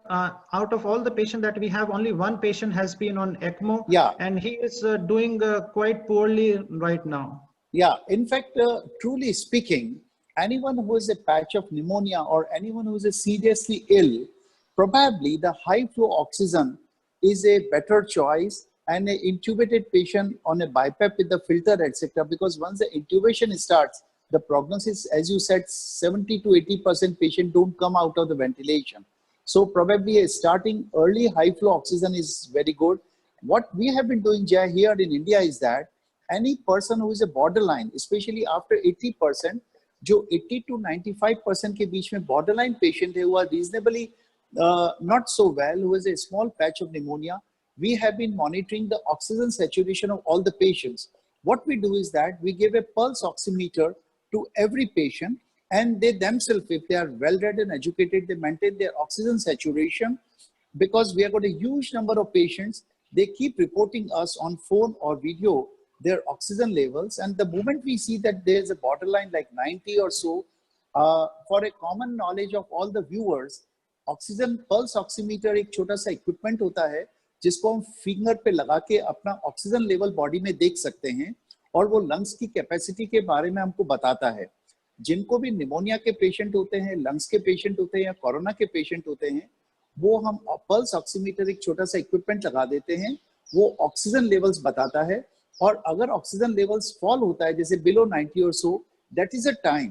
out of all the patients that we have, only one patient has been on ECMO. Yeah. And he is doing quite poorly right now. Yeah, in fact, truly speaking, anyone who has a patch of pneumonia or anyone who is seriously ill, probably the high flow oxygen is a better choice, and an intubated patient on a BiPAP with the filter, etc. Because once the intubation starts, the prognosis, as you said, 70 to 80% patient don't come out of the ventilation. So probably a starting early high flow oxygen is very good. What we have been doing, Jay, here in India is that any person who is a borderline, especially after 80%, जो 80 to 95% के बीच में borderline patient है, who are reasonably not so well, who has a small patch of pneumonia, we have been monitoring the oxygen saturation of all the patients. What we do is that we give a pulse oximeter to every patient, and they themselves, if they are well read and educated, they maintain their oxygen saturation. Because we have got a huge number of patients, they keep reporting us on phone or video their oxygen levels, and the moment we see that there's a borderline like 90 or so, for a common knowledge of all the viewers, oxygen pulse oximeter एक छोटा सा equipment होता है जिसको हम finger पे लगा के अपना ऑक्सीजन लेवल बॉडी में देख सकते हैं, और वो लंग्स की कैपेसिटी के बारे में हमको बताता है. जिनको भी निमोनिया के पेशेंट होते हैं, लंग्स के पेशेंट होते हैं या कोरोना के पेशेंट होते हैं, वो हम पल्स ऑक्सीमीटर एक छोटा सा इक्विपमेंट लगा देते हैं, वो ऑक्सीजन लेवल्स बताता है. और अगर ऑक्सीजन लेवल्स फॉल होता है जैसे बिलो 90 और सो, दैट इज अ टाइम.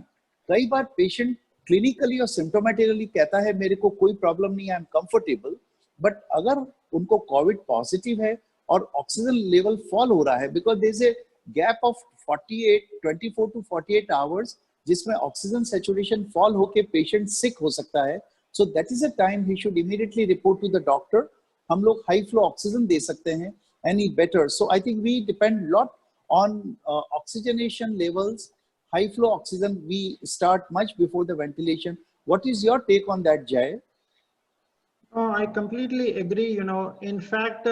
कई बार पेशेंट क्लिनिकली और सिम्टोमेटिकली कहता है मेरे को कोई प्रॉब्लम नहीं, आई एम कंफर्टेबल, बट अगर उनको कोविड पॉजिटिव है और ऑक्सीजन लेवल फॉल हो रहा है, because there is a gap of 24 to 48 hours जिसमें ऑक्सीजन सैचुरेशन फॉल होके पेशेंट सिक हो सकता है. So that is a time he should immediately report to the doctor. हम लोग हाई फ्लो ऑक्सीजन दे सकते हैं any better. So I think we depend a lot on oxygenation levels. High flow oxygen we start much before the ventilation. What is your take on that, Jay? Oh, I completely agree. You know, in fact,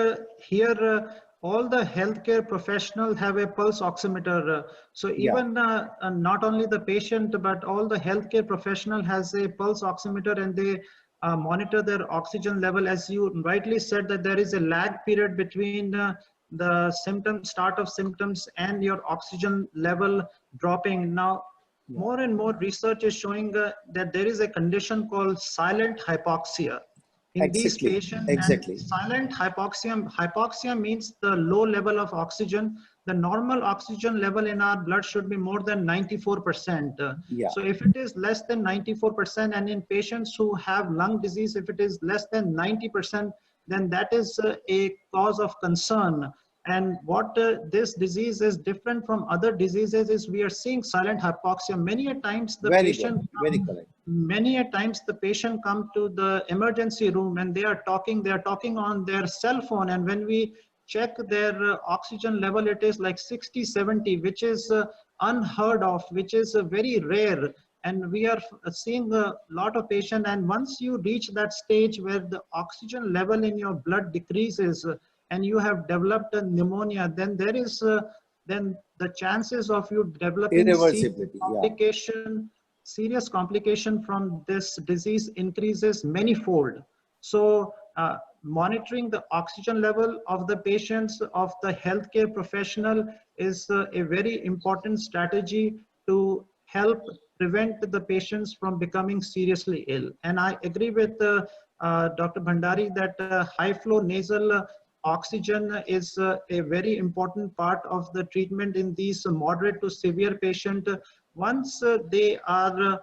here all the healthcare professionals have a pulse oximeter. So even not only the patient, but all the healthcare professional has a pulse oximeter, and they monitor their oxygen level. As you rightly said, that there is a lag period between the start of symptoms and your oxygen level dropping. Now, more and more research is showing that there is a condition called silent hypoxia in these patients. Exactly. And silent hypoxia means the low level of oxygen. The normal oxygen level in our blood should be more than 94%. So if it is less than 94%, and in patients who have lung disease, if it is less than 90%, then that is a cause of concern. And what this disease is different from other diseases is we are seeing silent hypoxia. Many a times the patient come to the emergency room and they are talking on their cell phone, and when we check their oxygen level, it is like 60, 70, which is unheard of, which is very rare. And we are seeing a lot of patients, and once you reach that stage where the oxygen level in your blood decreases and you have developed a pneumonia, then there is then the chances of you developing serious complication from this disease increases manyfold. So monitoring the oxygen level of the patients, of the healthcare professional, is a very important strategy to help prevent the patients from becoming seriously ill. And I agree with Dr. Bhandari that high flow nasal oxygen is a very important part of the treatment in these moderate to severe patients. Once they are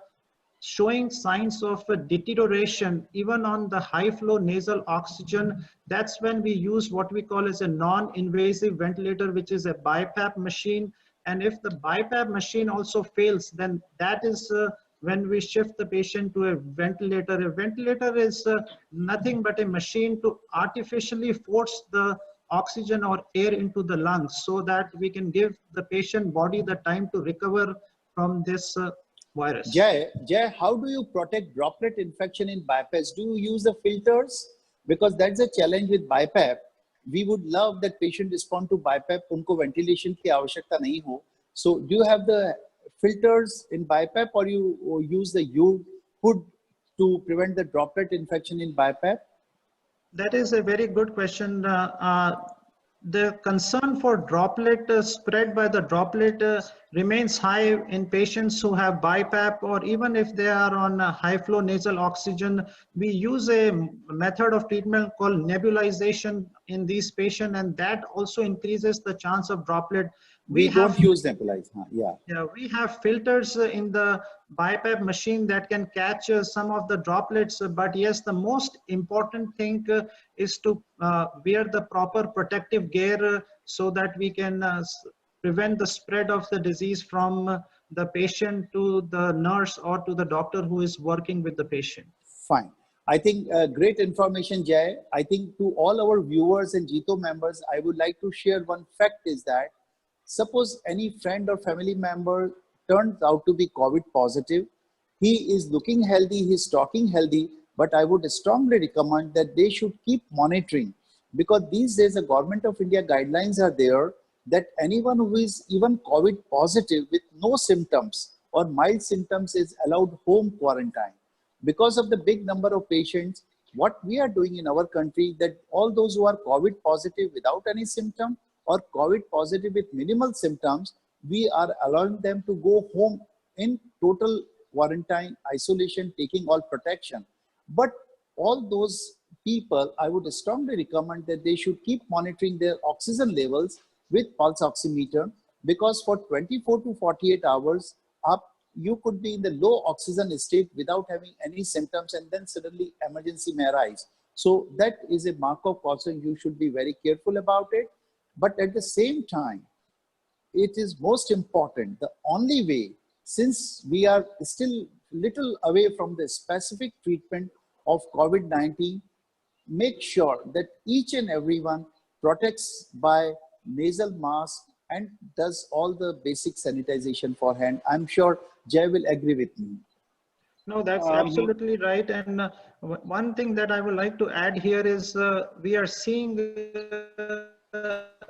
showing signs of deterioration, even on the high flow nasal oxygen, that's when we use what we call as a non-invasive ventilator, which is a BiPAP machine. And if the BiPAP machine also fails, then that is when we shift the patient to a ventilator. A ventilator is nothing but a machine to artificially force the oxygen or air into the lungs so that we can give the patient body the time to recover from this virus. Jay, how do you protect droplet infection in BiPAPs? Do you use the filters? Because that's a challenge with BiPAP. We would love that patient respond to BiPAP, unko ventilation ki avashyakta nahi ho. So do you have the filters in BiPAP, or you use the hood to prevent the droplet infection in BiPAP? That is a very good question. the concern for droplet spread by the droplet remains high in patients who have BiPAP, or even if they are on high flow nasal oxygen. We use a method of treatment called nebulization in these patients, and that also increases the chance of droplet. We don't use nebulize. Yeah. Yeah, we have filters in the BiPAP machine that can catch some of the droplets, but yes, the most important thing is to wear the proper protective gear so that we can prevent the spread of the disease from the patient to the nurse or to the doctor who is working with the patient. Fine. I think great information, Jay. I think to all our viewers and Jito members, I would like to share one fact is that suppose any friend or family member turns out to be COVID positive, he is looking healthy, he's talking healthy, but I would strongly recommend that they should keep monitoring, because these days the Government of India guidelines are there that anyone who is even COVID positive with no symptoms or mild symptoms is allowed home quarantine. Because of the big number of patients, what we are doing in our country, that all those who are COVID positive without any symptom or COVID positive with minimal symptoms, we are allowing them to go home in total quarantine, isolation, taking all protection. But all those people, I would strongly recommend that they should keep monitoring their oxygen levels with pulse oximeter, because for 24 to 48 hours up, you could be in the low oxygen state without having any symptoms, and then suddenly emergency may arise. So that is a mark of caution. You should be very careful about it. But at the same time, it is most important, the only way, since we are still little away from the specific treatment of COVID-19, make sure that each and everyone protects by nasal mask and does all the basic sanitization for hand. I'm sure Jay will agree with me. No, that's absolutely right. And one thing that I would like to add here is we are seeing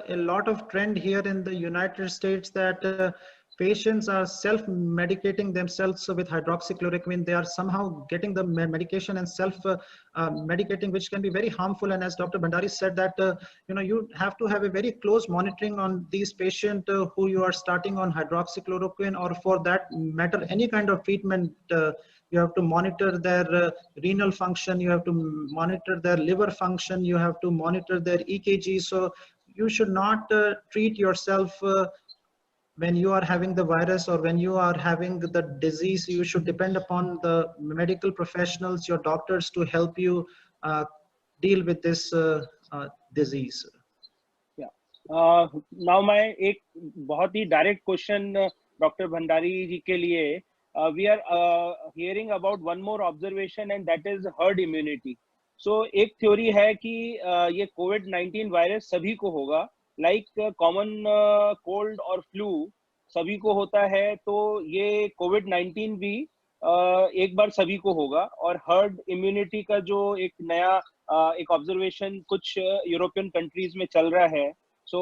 a lot of trend here in the United States that patients are self-medicating themselves with hydroxychloroquine. They are somehow getting the medication and self-medicating, which can be very harmful. And as Dr. Bhandari said that, you have to have a very close monitoring on these patients who you are starting on hydroxychloroquine, or for that matter, any kind of treatment. You have to monitor their renal function, you have to monitor their liver function, you have to monitor their EKG. So you should not treat yourself when you are having the virus or when you are having the disease. You should depend upon the medical professionals, your doctors, to help you deal with this disease. Yeah. Now my एक बहुत ही direct question Dr. Bhandari जी के लिए. We are hearing about one more observation, and that is herd immunity. So एक theory है कि ये COVID-19 virus सभी को होगा, like common cold और flu सभी को होता है, तो ये COVID-19 भी एक बार सभी को होगा. और herd immunity का जो एक नया एक observation कुछ European countries में चल रहा है. So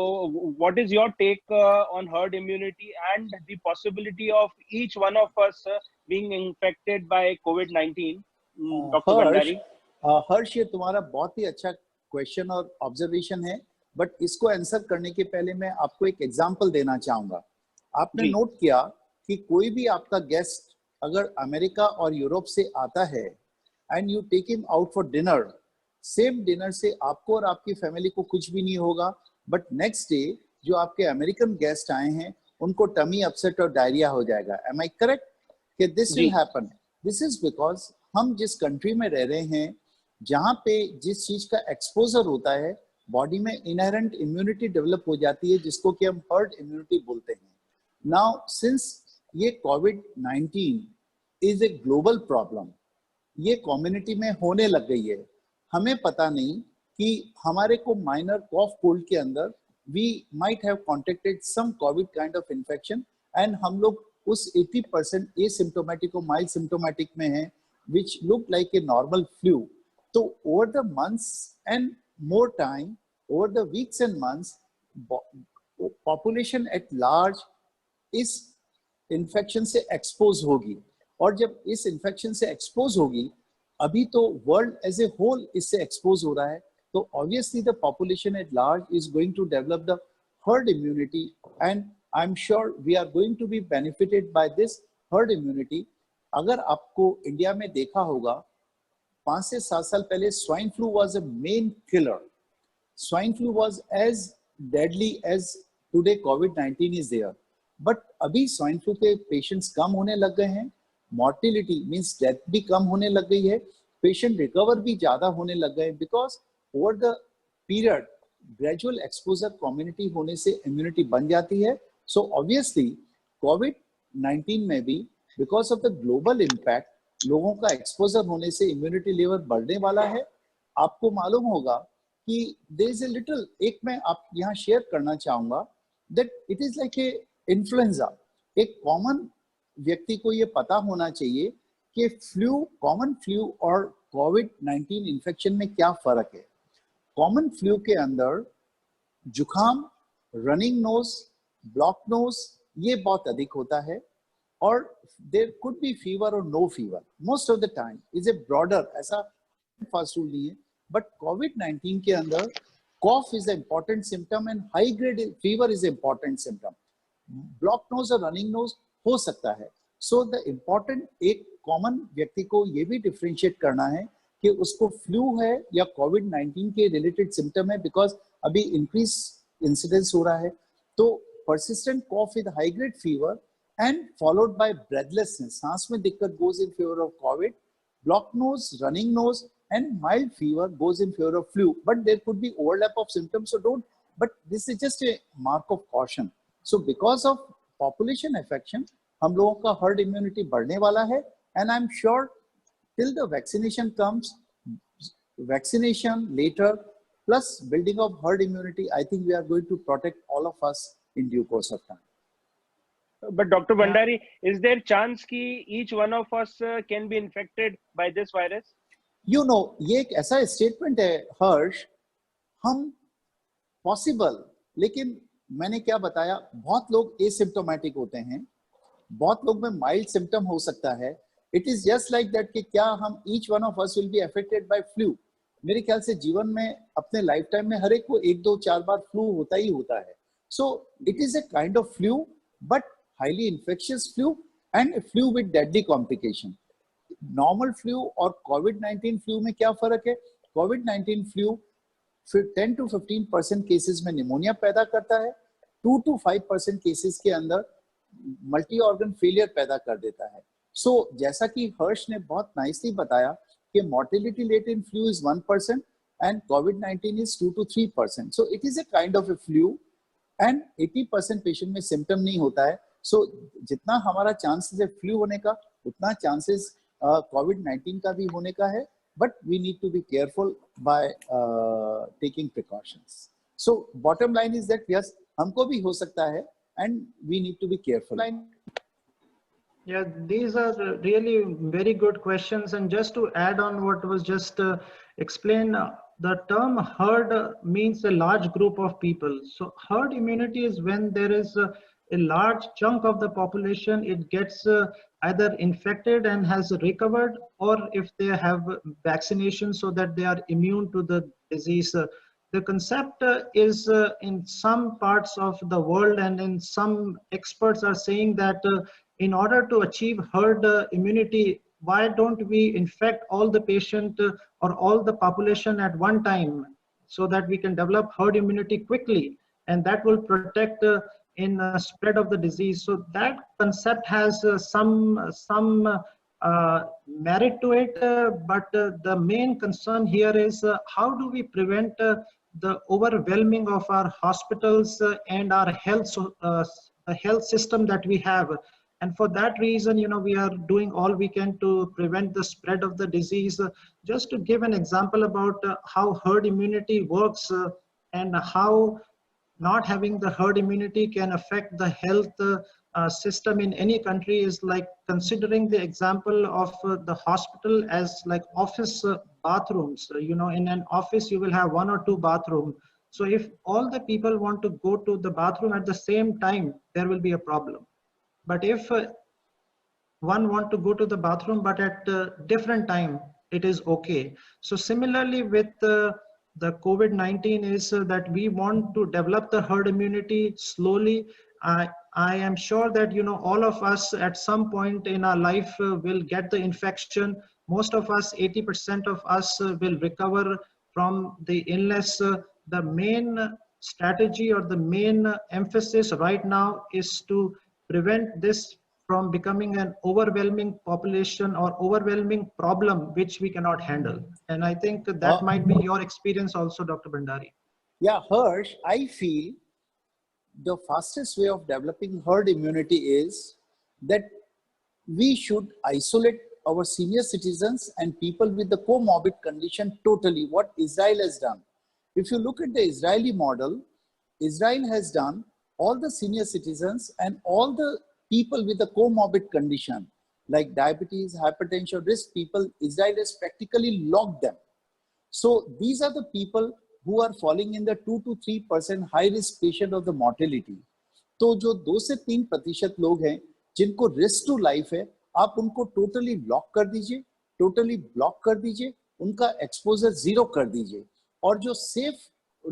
what is your take on herd immunity and the possibility of each one of us being infected by COVID-19? Dr. Bhandari? हर्ष, ये तुम्हारा बहुत ही अच्छा क्वेश्चन और ऑब्जर्वेशन है, बट इसको आंसर करने के पहले मैं आपको एक एग्जांपल देना चाहूंगा. आपने नोट किया कि कोई भी आपका गेस्ट अगर अमेरिका और यूरोप से आता है and you take him out for dinner, same dinner से आपको और आपकी फैमिली को कुछ भी नहीं होगा, बट नेक्स्ट डे जो आपके अमेरिकन गेस्ट आए हैं उनको टमी अपसेट और डायरिया हो जाएगा. एम आई करेक्ट कि this will happen? This is because हम जिस कंट्री में रह रहे हैं, जहाँ पे जिस चीज का एक्सपोजर होता है, बॉडी में इनहेरेंट इम्यूनिटी डेवलप हो जाती है, जिसको कि हम हर्ड इम्यूनिटी बोलते हैं. नाउ सिंस ये कोविड-19 इज ए ग्लोबल प्रॉब्लम, ये कम्युनिटी में होने लग गई है. हमें पता नहीं कि हमारे को माइनर कॉफ कोल्ड के अंदर we might have contacted some covid kind of infection, and हम लोग उस 80% एसिम्प्टोमेटिक और माइल्ड सिम्प्टोमेटिक में हैं, which look like a normal flu. So over the months and more time, over the weeks and months, population at large इस infection से expose होगी. और जब इस इन्फेक्शन से एक्सपोज होगी, अभी तो वर्ल्ड एज ए होल इससे एक्सपोज हो रहा है, तो So obviously the population at large is going to develop the herd immunity, and I'm sure we are going to be benefited by this herd immunity. अगर आपको India में देखा होगा 5 से 7 साल पहले swine flu was a main killer. Swine flu was as deadly as today COVID-19 is there. But अभी swine flu के patients कम होने लग गए हैं, mortality means death भी कम होने लग गई है, patient recover भी ज़्यादा होने लग गए, because over the period gradual exposure community होने से immunity बन जाती है. So obviously COVID-19 में भी because of the global impact लोगों का exposure होने से immunity level बढ़ने वाला है. आपको मालूम होगा कि there is a little, एक मैं आप यहाँ शेयर करना चाहूँगा that it is like a influenza. एक common व्यक्ति को ये पता होना चाहिए कि फ्लू, कॉमन फ्लू और कोविड-19 इन्फेक्शन में क्या फर्क है. कॉमन फ्लू के अंदर जुखाम, रनिंग नोज, ब्लॉक नोज ये बहुत अधिक होता है, और देयर कुड बी फीवर और no fever most of the time is a broader, ऐसा फास्ट रूल नहीं है. बट कोविड-19 के अंदर cough is a important symptom and high grade fever is important symptom. Block nose और रनिंग नोज हो सकता है. सो द इम्पॉर्टेंट, एक कॉमन व्यक्ति को ये भी डिफरेंशिएट करना है कि उसको फ्लू है या कोविड-19 के रिलेटेड सिम्टम है, बिकॉज अभी इंक्रीज इंसिडेंस हो रहा है. तो persistent cough with high grade fever and followed by breathlessness, सांस में दिक्कत goes in favor of COVID. Blocked nose, running nose and mild fever goes in favor of flu, but there could be overlap of symptoms, so don't, but this is just a mark of caution. So because of population affection हम लोगों का herd immunity बढ़ने वाला है, and I'm sure till the vaccination comes, vaccination later plus building of herd immunity, I think we are going to protect all of us in due course of time. But Dr. Bhandari, is there chance कि each one of us can be infected by this virus? You know, ये एक ऐसा statement है हर्ष, हम possible, लेकिन मैंने क्या बताया, बहुत लोग asymptomatic होते हैं, बहुत लोग में mild symptom हो सकता है. It is just like that कि क्या हम each one of us will be affected by flu. मेरे ख्याल से जीवन में अपने लाइफ टाइम में हर एक को 1, 2, 4 बार फ्लू होता ही होता है. So it is a kind of flu, but highly infectious flu and a flu with deadly complication. Normal flu और COVID-19 flu में क्या फर्क है? COVID-19 flu 10 to 15% केसेस में निमोनिया पैदा करता है, 2 to 5% केसेस के अंदर मल्टी ऑर्गन फेलियर पैदा कर देता है. So जैसा कि हर्ष ने बहुत नाइसली बताया कि mortality rate in flu is 1% and COVID-19 is 2 to 3%. So it is a kind of a flu. And 80% patient में सिम्टम नहीं होता है. सो जितना हमारा चांसेस है फ्लू होने का, उतना चांसेस कोविड-19 का भी होने का है, but we need to be careful by taking precautions. So bottom line is that yes, हमको भी हो सकता है and we need to be careful. Yeah, these are really very good questions. And just to add on what was just explained, the term herd means a large group of people. So herd immunity is when there is a large chunk of the population, it gets either infected and has recovered, or if they have vaccination so that they are immune to the disease. The concept is in some parts of the world, and in some experts are saying that in order to achieve herd immunity, why don't we infect all the patient or all the population at one time, so that we can develop herd immunity quickly, and that will protect in spread of the disease. So that concept has some merit to it, but the main concern here is how do we prevent the overwhelming of our hospitals and our health system that we have. And for that reason, you know, we are doing all we can to prevent the spread of the disease. Just to give an example about how herd immunity works and how not having the herd immunity can affect the health system in any country is like considering the example of the hospital as like office bathrooms. You know, in an office you will have 1 or 2 bathrooms. So if all the people want to go to the bathroom at the same time, there will be a problem. But if one want to go to the bathroom but at a different time, it is okay. So similarly with the COVID-19 is that we want to develop the herd immunity slowly. I am sure that, you know, all of us at some point in our life will get the infection. Most of us, 80% of us will recover from the illness. The main strategy or the main emphasis right now is to prevent this from becoming an overwhelming population or overwhelming problem which we cannot handle. And I think that might be your experience also, Dr. Bhandari. Yeah, Harsh, I feel the fastest way of developing herd immunity is that we should isolate our senior citizens and people with the comorbid condition totally, what Israel has done. If you look at the Israeli model, Israel has done all the senior citizens and all the people with a comorbid condition like diabetes, hypertension, risk people, Israel has practically locked them. So these are the people who are falling in the 2 to 3% high risk patient of the mortality. तो जो 2 से 3% लोग हैं जिनको risk to life है, आप उनको totally lock कर दीजिए, टोटली ब्लॉक कर दीजिए, उनका एक्सपोजर 0 कर दीजिए. और जो सेफ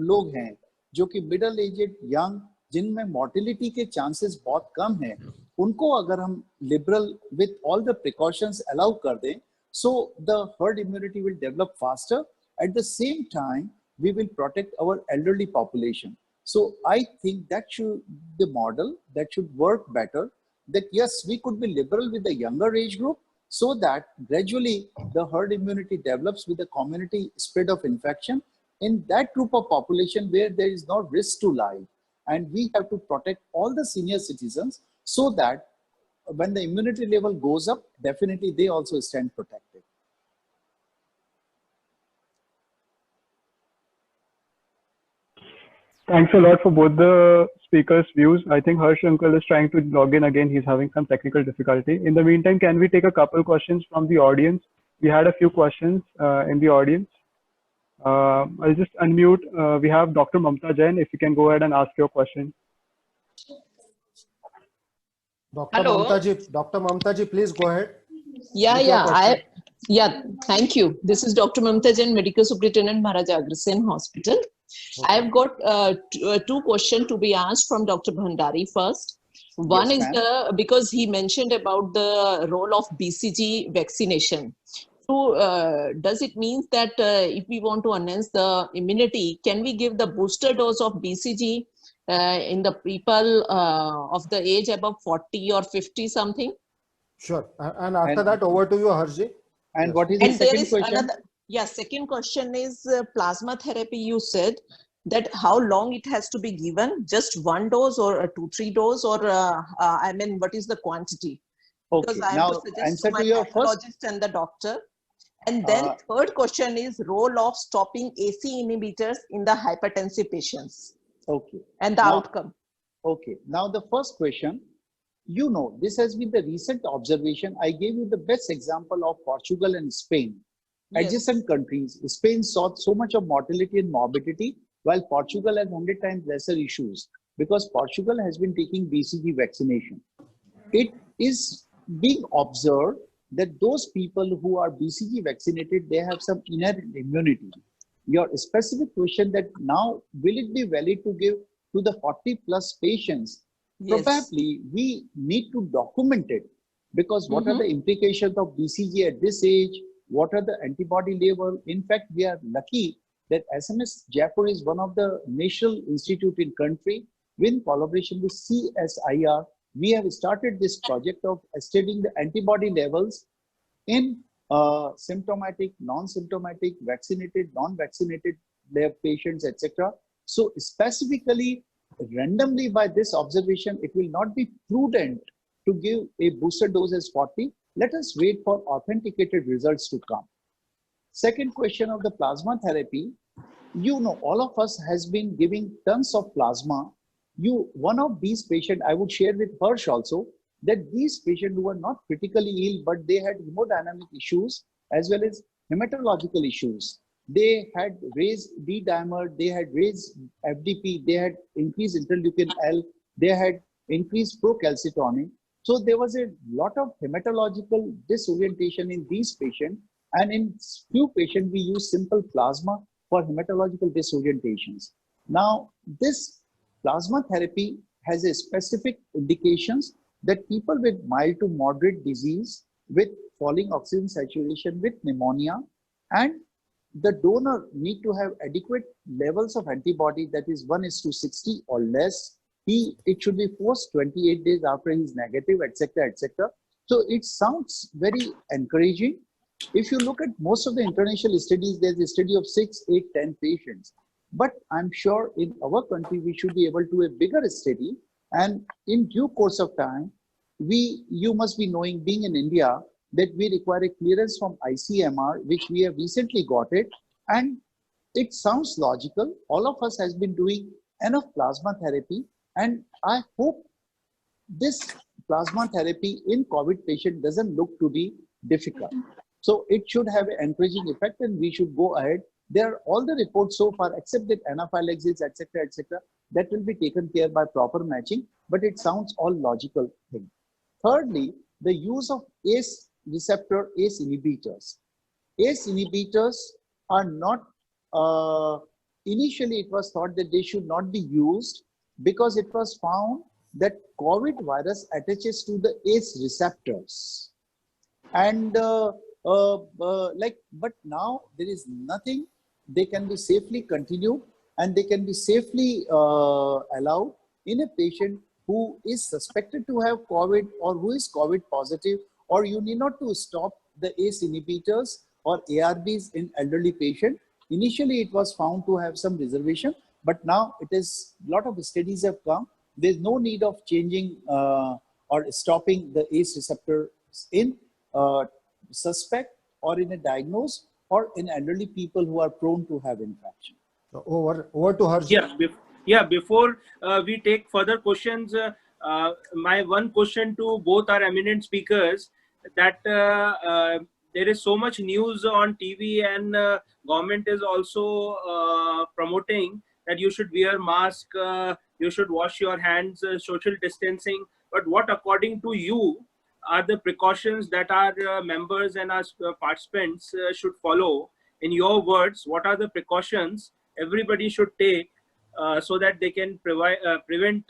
लोग हैं जो कि मिडिल एजेड, यंग, जिनमें मोर्टेलिटी के चांसेस बहुत कम हैं, उनको अगर हम liberal with all the precautions allow कर दें, so the herd immunity will develop faster. At the same time, we will protect our elderly population. So I think that should the model that should work better. That yes, we could be liberal with the younger age group so that gradually the herd immunity develops with the community spread of infection in that group of population where there is no risk to life. And we have to protect all the senior citizens so that when the immunity level goes up, definitely they also stand protected. Thanks a lot for both the speakers' views. I think Harsh Uncle is trying to log in again. He's having some technical difficulty. In the meantime, can we take a couple questions from the audience? We had a few questions in the audience. I'll just unmute. We have Dr. Mamta Jain. If you can go ahead and ask your question. Dr. Mamta ji, please go ahead. Thank you. This is Dr. Mamta Jain, Medical Superintendent, Maharaja Agrasen Hospital. Okay. I've got two questions to be asked from Dr. Bhandari first. One is because he mentioned about the role of BCG vaccination. So does it mean that if we want to enhance the immunity, can we give the booster dose of BCG in the people of the age above 40 or 50 something? Sure. And after that, over to you, Harji. And what is the second question? Second question is plasma therapy. You said that how long it has to be given? Just one dose or 2-3 dose, or I mean, what is the quantity? Okay, because I now have to suggest answer to my to your pathologist and the doctor. And then third question is role of stopping AC inhibitors in the hypertensive patients. Okay. And the outcome. Okay. Now the first question, you know, this has been the recent observation. I gave you the best example of Portugal and Spain. Yes. Adjacent countries. Spain saw so much of mortality and morbidity, while Portugal has 100 times lesser issues because Portugal has been taking BCG vaccination. It is being observed that those people who are BCG vaccinated, they have some inherent immunity. Your specific question that now, will it be valid to give to the 40 plus patients? Yes. Probably we need to document it because what are the implications of BCG at this age? What are the antibody level? In fact, we are lucky that SMS Jaipur is one of the national institute in country. In collaboration with CSIR, we have started this project of studying the antibody levels in symptomatic, non-symptomatic, vaccinated, non-vaccinated patients, etc. So specifically, randomly by this observation, it will not be prudent to give a booster dose as 40. Let us wait for authenticated results to come. Second question of the plasma therapy, you know, all of us has been giving tons of plasma. One of these patients, I would share with Harsh also, that these patients who were not critically ill, but they had hemodynamic issues as well as hematological issues. They had raised D-dimer, they had raised FDP, they had increased interleukin L, they had increased procalcitonin. So there was a lot of hematological disorientation in these patients. And in few patients, we use simple plasma for hematological disorientations. Now, this plasma therapy has a specific indications that people with mild to moderate disease with falling oxygen saturation with pneumonia, and the donor need to have adequate levels of antibody, that is 1:60 or less. It should be post 28 days after he's negative, etc., etc. So it sounds very encouraging. If you look at most of the international studies, there's a study of 6, 8, 10 patients. But I'm sure in our country, we should be able to do a bigger study. And in due course of time, you must be knowing, being in India, that we require a clearance from ICMR, which we have recently got it. And it sounds logical. All of us has been doing enough plasma therapy. And I hope this plasma therapy in COVID patient doesn't look to be difficult. So it should have an encouraging effect, and we should go ahead. There are all the reports so far, except that anaphylaxis, etc., etc., that will be taken care by proper matching, but it sounds all logical thing. Thirdly, the use of ACE receptor, ACE inhibitors. ACE inhibitors are not, initially it was thought that they should not be used because it was found that COVID virus attaches to the ACE receptors. And but now there is nothing, they can be safely continued and they can be safely allowed in a patient who is suspected to have COVID or who is COVID positive, or you need not to stop the ACE inhibitors or ARBs in elderly patient. Initially, it was found to have some reservation, but now it is, a lot of studies have come. There's no need of changing or stopping the ACE receptors in suspect or in a diagnosed or in elderly people who are prone to have infection. So over to Harsh. Before we take further questions, my one question to both our eminent speakers, that there is so much news on TV and government is also promoting that you should wear mask, you should wash your hands, social distancing. But what, according to you, are the precautions that our members and our participants should follow? In your words, what are the precautions everybody should take so that they can prevent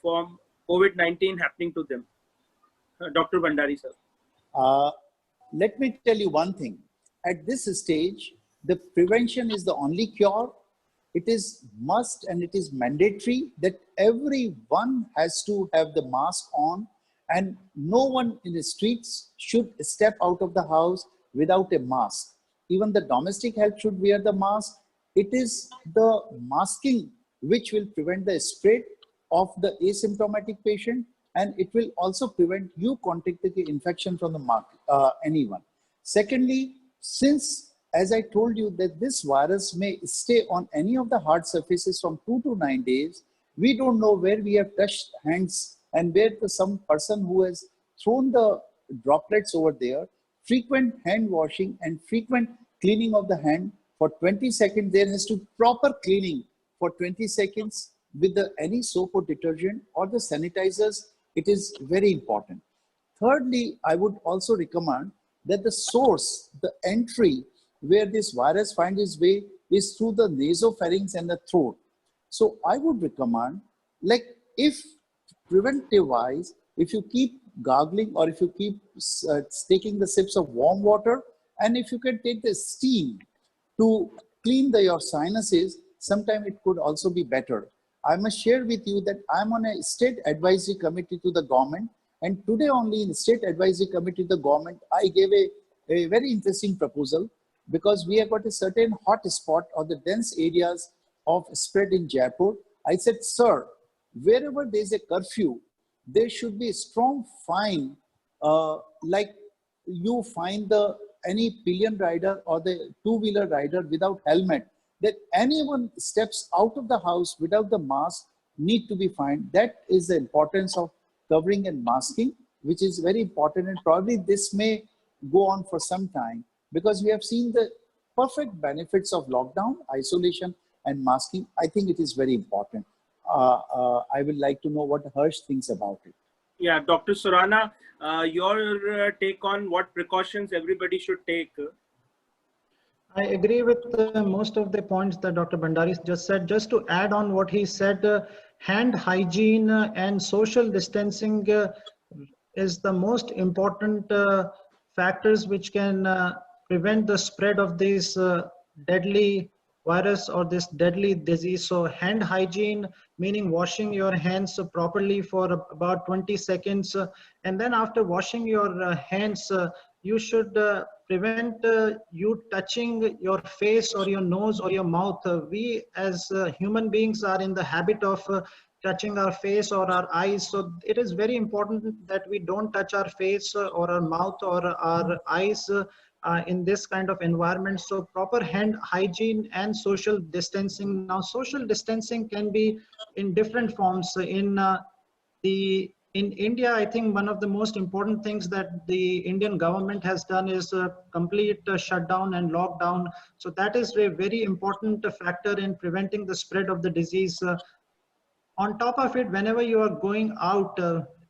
from COVID-19 happening to them? Dr. Bhandari, sir. Let me tell you one thing. At this stage, the prevention is the only cure. It is must and it is mandatory that everyone has to have the mask on, and no one in the streets should step out of the house without a mask. Even the domestic help should wear the mask. It is the masking which will prevent the spread of the asymptomatic patient, and it will also prevent you contacting the infection from the anyone. Secondly, since, as I told you, that this virus may stay on any of the hard surfaces from 2 to 9 days, we don't know where we have touched hands and where some person who has thrown the droplets over there. Frequent hand washing and frequent cleaning of the hand for 20 seconds. There has to be proper cleaning for 20 seconds with any soap or detergent or the sanitizers. It is very important. Thirdly, I would also recommend that the source, the entry where this virus finds its way is through the nasopharynx and the throat. So I would recommend, like, if preventive wise, if you keep gargling or if you keep taking the sips of warm water, and if you can take the steam to clean your sinuses, sometime it could also be better. I must share with you that I'm on a state advisory committee to the government, and today only in the state advisory committee to the government, I gave a very interesting proposal, because we have got a certain hot spot or the dense areas of spread in Jaipur. I said, sir, wherever there is a curfew, there should be a strong fine, like you find any pillion rider or the two-wheeler rider without helmet, that anyone steps out of the house without the mask need to be fined. That is the importance of covering and masking, which is very important, and probably this may go on for some time, because we have seen the perfect benefits of lockdown, isolation and masking. I think it is very important. I would like to know what Harsh thinks about it. Yeah, Dr. Surana, your take on what precautions everybody should take? I agree with most of the points that Dr. Bhandari just said. Just to add on what he said, hand hygiene and social distancing is the most important factors which can prevent the spread of this deadly virus or this deadly disease. So hand hygiene, meaning washing your hands properly for about 20 seconds. And then after washing your hands, you should prevent you touching your face or your nose or your mouth. We as human beings are in the habit of touching our face or our eyes. So it is very important that we don't touch our face or our mouth or our eyes in this kind of environment. So proper hand hygiene and social distancing. Now social distancing can be in different forms. In India, I think one of the most important things that the Indian government has done is a complete shutdown and lockdown. So that is a very important factor in preventing the spread of the disease. On top of it, whenever you are going out,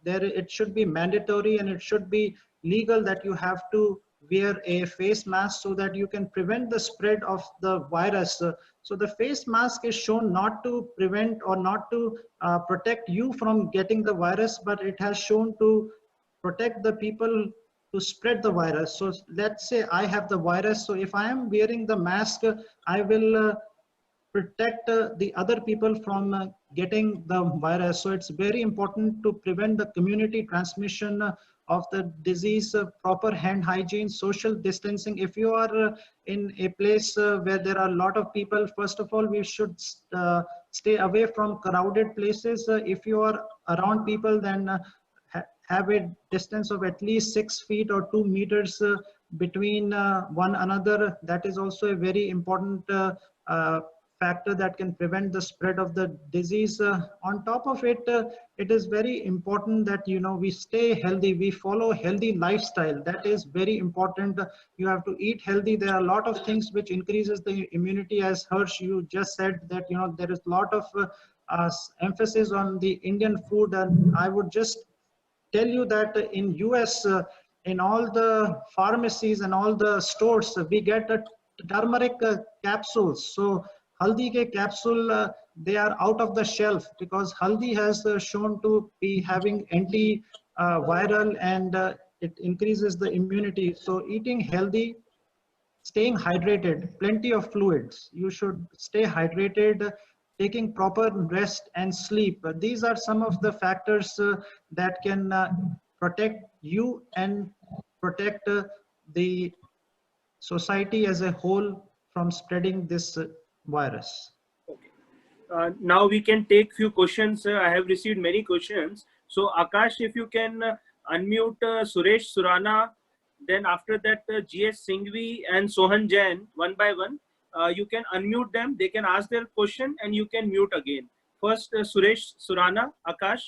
it should be mandatory and it should be legal that you have to wear a face mask so that you can prevent the spread of the virus. So the face mask is shown not to prevent or not to protect you from getting the virus, but it has shown to protect the people to spread the virus. So let's say I have the virus. So if I am wearing the mask, I will protect the other people from getting the virus. So it's very important to prevent the community transmission of the disease, proper hand hygiene, social distancing. If you are in a place where there are a lot of people, first of all, we should stay away from crowded places. If you are around people, then have a distance of at least 6 feet or 2 meters between one another. That is also a very important factor that can prevent the spread of the disease. On top of it, it is very important that we stay healthy, we follow healthy lifestyle. That is very important. You have to eat healthy. There are a lot of things which increases the immunity. As Harsh, you just said that there is a lot of emphasis on the Indian food, and I would just tell you that in US, in all the pharmacies and all the stores, we get turmeric capsules. So haldi ke capsule, they are out of the shelf because haldi has shown to be having anti-viral and it increases the immunity. So eating healthy, staying hydrated, plenty of fluids. You should stay hydrated, taking proper rest and sleep. These are some of the factors that can protect you and protect the society as a whole from spreading this virus. Now we can take few questions. I have received many questions. So Akash, if you can unmute Suresh Surana, then after that GS Singhvi and Sohan Jain one by one. You can unmute them. They can ask their question and you can mute again. First, Suresh Surana, Akash.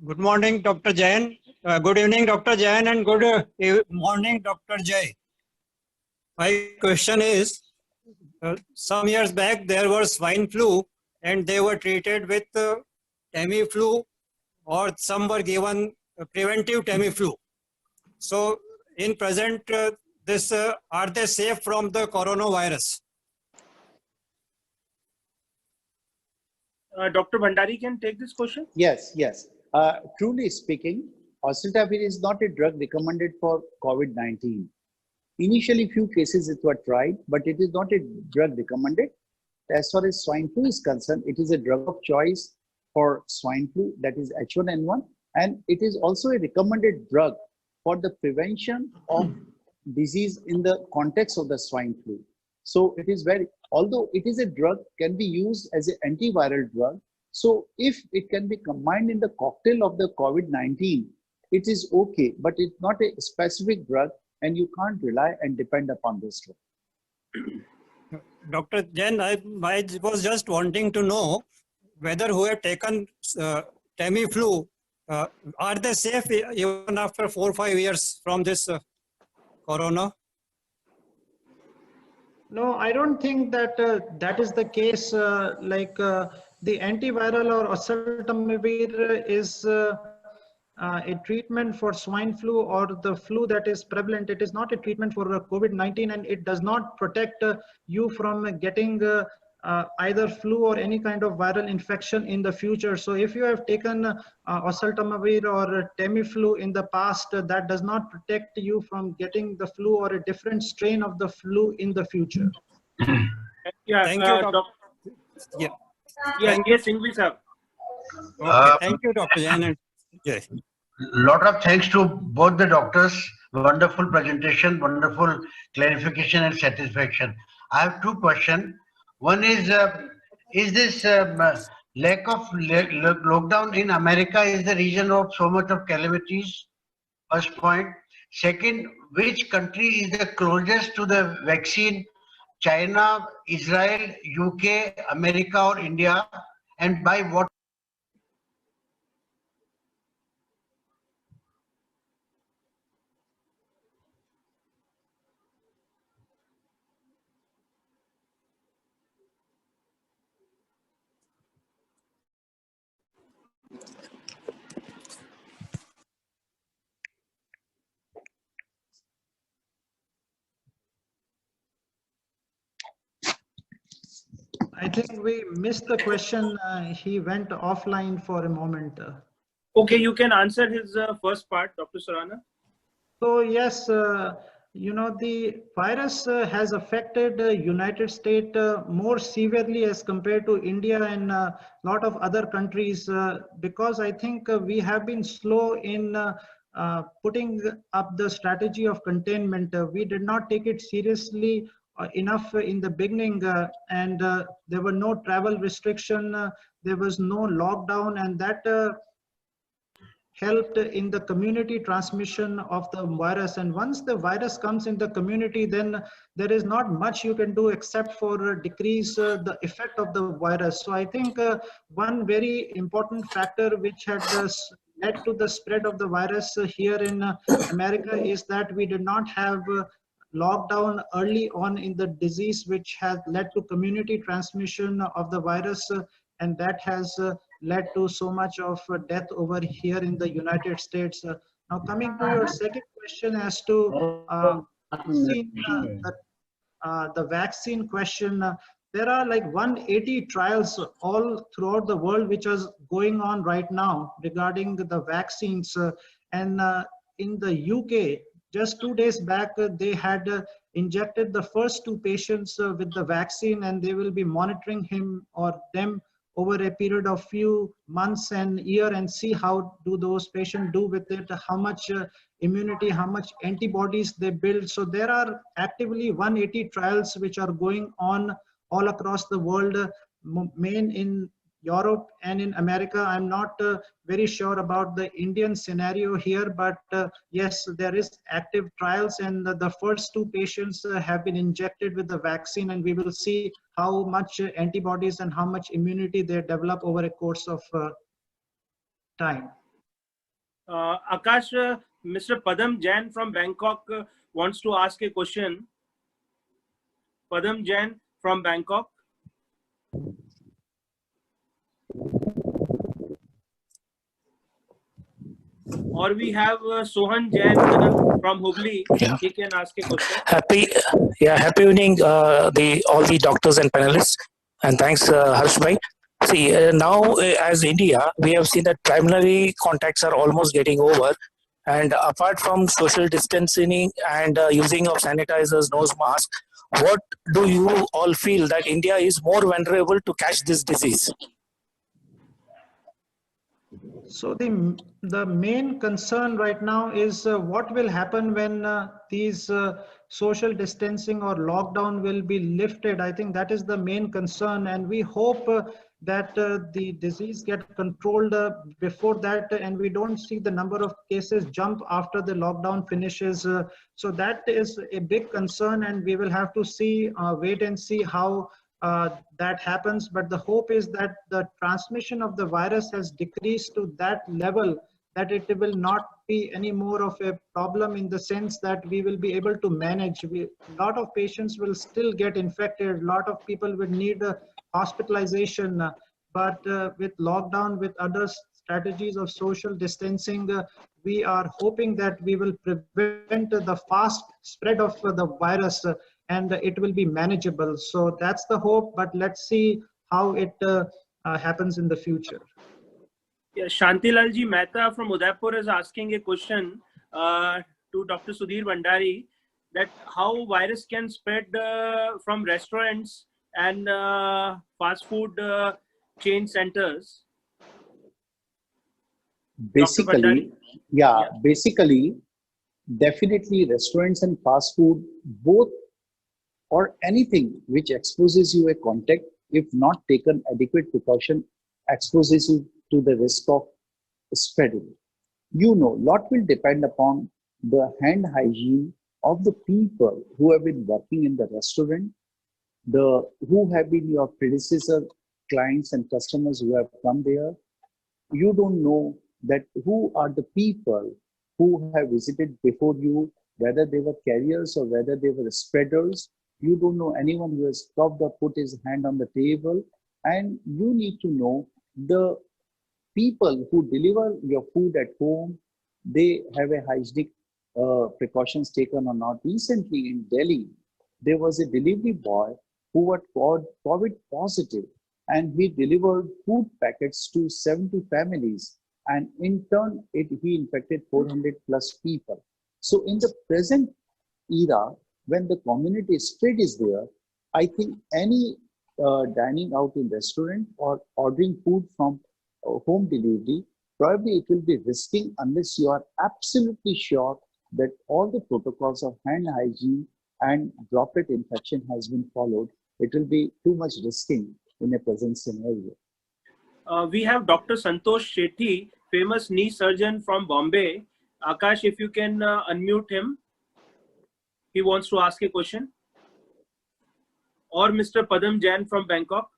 Good morning, Dr. Jain. Good evening, Dr. Jain, and good morning, Dr. Jay. My question is, some years back there was swine flu and they were treated with Tamiflu, or some were given preventive Tamiflu. So in present, are they safe from the coronavirus? Dr. Bhandari can take this question. Yes. Truly speaking, oseltamivir is not a drug recommended for COVID-19. Initially, few cases it were tried, but it is not a drug recommended. As far as swine flu is concerned, it is a drug of choice for swine flu, that is H1N1, and it is also a recommended drug for the prevention of disease in the context of the swine flu. So it is although it is a drug, can be used as an antiviral drug. So if it can be combined in the cocktail of the COVID-19, it is okay, but it's not a specific drug and you can't rely and depend upon this drug. Dr. Jain, I was just wanting to know whether who have taken Tamiflu, are they safe even after 4 or 5 years from this corona? No, I don't think that that is the case. The antiviral or oseltamivir is a treatment for swine flu or the flu that is prevalent. It is not a treatment for COVID-19, and it does not protect you from getting either flu or any kind of viral infection in the future. So if you have taken oseltamivir or Tamiflu in the past, that does not protect you from getting the flu or a different strain of the flu in the future. Yeah, Thank you, Dr. Yeah. Thank you. Yes, Singhvi sir. Okay, thank you, Dr. Jain and Jay. Lot of thanks to both the doctors. Wonderful presentation, wonderful clarification and satisfaction. I have two questions. One is this lack of lockdown in America is the reason of so much of calamities? First point. Second, which country is the closest to the vaccine? China, Israel, UK, America, or India? And by what? I think we missed the question. He went offline for a moment. Okay, you can answer his first part, Dr. Surana. So yes, you know, the virus has affected United States more severely as compared to India and a lot of other countries because I think we have been slow in putting up the strategy of containment. We did not take it seriously enough in the beginning and there were no travel restriction, there was no lockdown, and that helped in the community transmission of the virus. And once the virus comes in the community, then there is not much you can do except for decrease the effect of the virus. So I think one very important factor which had led to the spread of the virus here in America is that we did not have lockdown early on in the disease, which has led to community transmission of the virus, and that has led to so much of death over here in the United States. Now coming to your second question as to the vaccine question, there are like 180 trials all throughout the world which is going on right now regarding the vaccines. And in the UK, just 2 days back, they had injected the first 2 patients with the vaccine, and they will be monitoring him or them over a period of few months and year and see how do those patients do with it, how much immunity, how much antibodies they build. So there are actively 180 trials which are going on all across the world, main in Europe and in America. I'm not very sure about the Indian scenario here, but yes, there is active trials, and the first 2 patients have been injected with the vaccine, and we will see how much antibodies and how much immunity they develop over a course of time. Akash, Mr. Padam Jain from Bangkok wants to ask a question. Padam Jain from Bangkok. Or we have Sohan Jain from Hubli. Yeah. He can ask a question. Happy evening, all the doctors and panelists, and thanks, Harsh bhai. See, now as India, we have seen that primary contacts are almost getting over, and apart from social distancing and using of sanitizers, nose masks, what do you all feel that India is more vulnerable to catch this disease? So the main concern right now is what will happen when these social distancing or lockdown will be lifted. I think that is the main concern, and we hope that the disease get controlled before that, and we don't see the number of cases jump after the lockdown finishes. So that is a big concern, and we will have to see, wait and see how that happens. But the hope is that the transmission of the virus has decreased to that level that it will not be any more of a problem, in the sense that we will be able to manage. A lot of patients will still get infected. A lot of people will need hospitalization, but with lockdown, with other strategies of social distancing, we are hoping that we will prevent the fast spread of the virus and it will be manageable. So that's the hope, but let's see how it happens in the future. Yeah, Shantilalji Mehta from Udaipur is asking a question to Dr. Sudhir Bhandari, that how virus can spread from restaurants and fast food chain centers. Basically, basically, definitely restaurants and fast food, both, or anything which exposes you a contact, if not taken adequate precaution, exposes you to the risk of spreading. You know, lot will depend upon the hand hygiene of the people who have been working in the restaurant, who have been your predecessor clients and customers who have come there. You don't know that who are the people who have visited before you, whether they were carriers or whether they were spreaders. You don't know anyone who has stopped or put his hand on the table. And you need to know the people who deliver your food at home, they have a hygienic precautions taken or not. Recently in Delhi, there was a delivery boy who was COVID positive, and he delivered food packets to 70 families, and in turn he infected 400 plus people. So in the present era, when the community spread is there, I think any dining out in restaurant or ordering food from home delivery, probably it will be risking unless you are absolutely sure that all the protocols of hand hygiene and droplet infection has been followed. It will be too much risking in a present scenario. We have Dr. Santosh Shetty, famous knee surgeon from Bombay. Akash, if you can unmute him. He wants to ask a question. Or Mr. Padam Jain from Bangkok.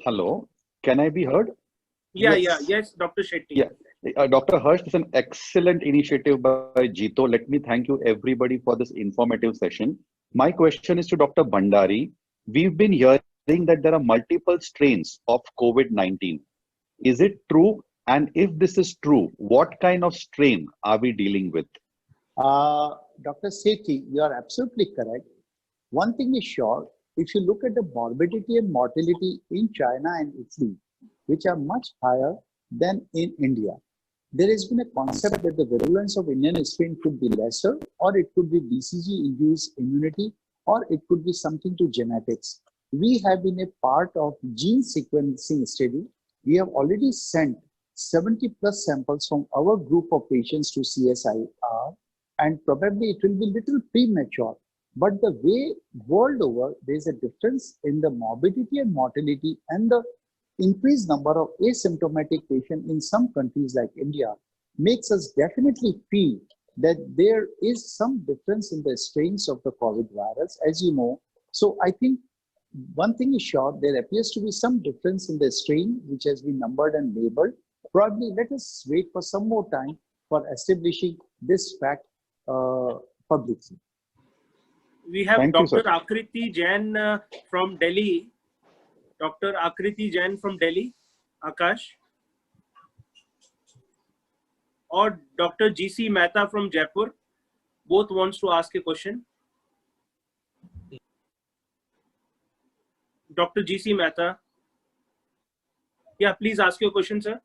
Hello, can I be heard? Yes, Dr. Shetty. Yeah, Dr. Harsh, this is an excellent initiative by Jito. Let me thank you everybody for this informative session. My question is to Dr. Bhandari. We've been hearing that there are multiple strains of COVID-19. Is it true? And if this is true, what kind of strain are we dealing with? Dr. Sethi, you are absolutely correct. One thing is sure, if you look at the morbidity and mortality in China and Italy, which are much higher than in India, there has been a concept that the virulence of Indian strain could be lesser, or it could be BCG-induced immunity, or it could be something to genetics. We have been a part of gene sequencing study. We have already sent 70 plus samples from our group of patients to CSIR, and probably it will be little premature. But the way world over, there's a difference in the morbidity and mortality and the increased number of asymptomatic patients in some countries like India makes us definitely feel that there is some difference in the strains of the COVID virus, as you know. So I think one thing is sure, there appears to be some difference in the strain which has been numbered and labeled. Probably let us wait for some more time for establishing this fact publicly. We have Dr. Akriti Jain from Delhi. Dr. Akriti Jain from Delhi. Akash. Or Dr. GC Mehta from Jaipur. Both wants to ask a question. Dr. GC Mehta. Yeah, please ask your question, sir.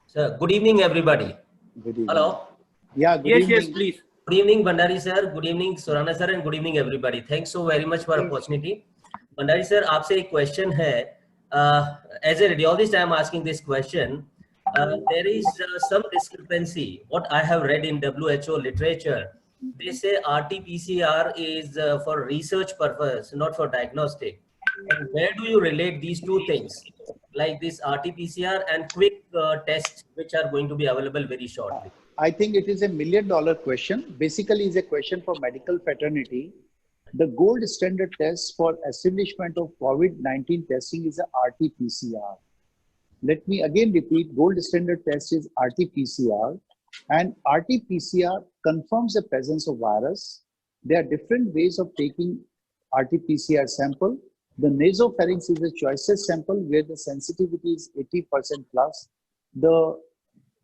Sir, good evening, everybody. Good evening. Hello. Yeah, good evening. Yes, please. Good evening, Bhandari sir. Good evening, Surana sir, and good evening, everybody. Thanks so very much for the opportunity. Bhandari sir, आपसे एक question है. As a radiologist, I am asking this question. There is some discrepancy. What I have read in WHO literature, they say RT-PCR is for research purpose, not for diagnostic. And where do you relate these two things, like this RT-PCR and quick tests, which are going to be available very shortly? I think it is $1 million question. Basically, it's a question for medical fraternity. The gold standard test for establishment of COVID-19 testing is a RT-PCR. Let me again repeat, gold standard test is RT-PCR, and RT-PCR confirms the presence of virus. There are different ways of taking RT-PCR sample. The nasopharynx is the choicest sample where the sensitivity is 80% plus. The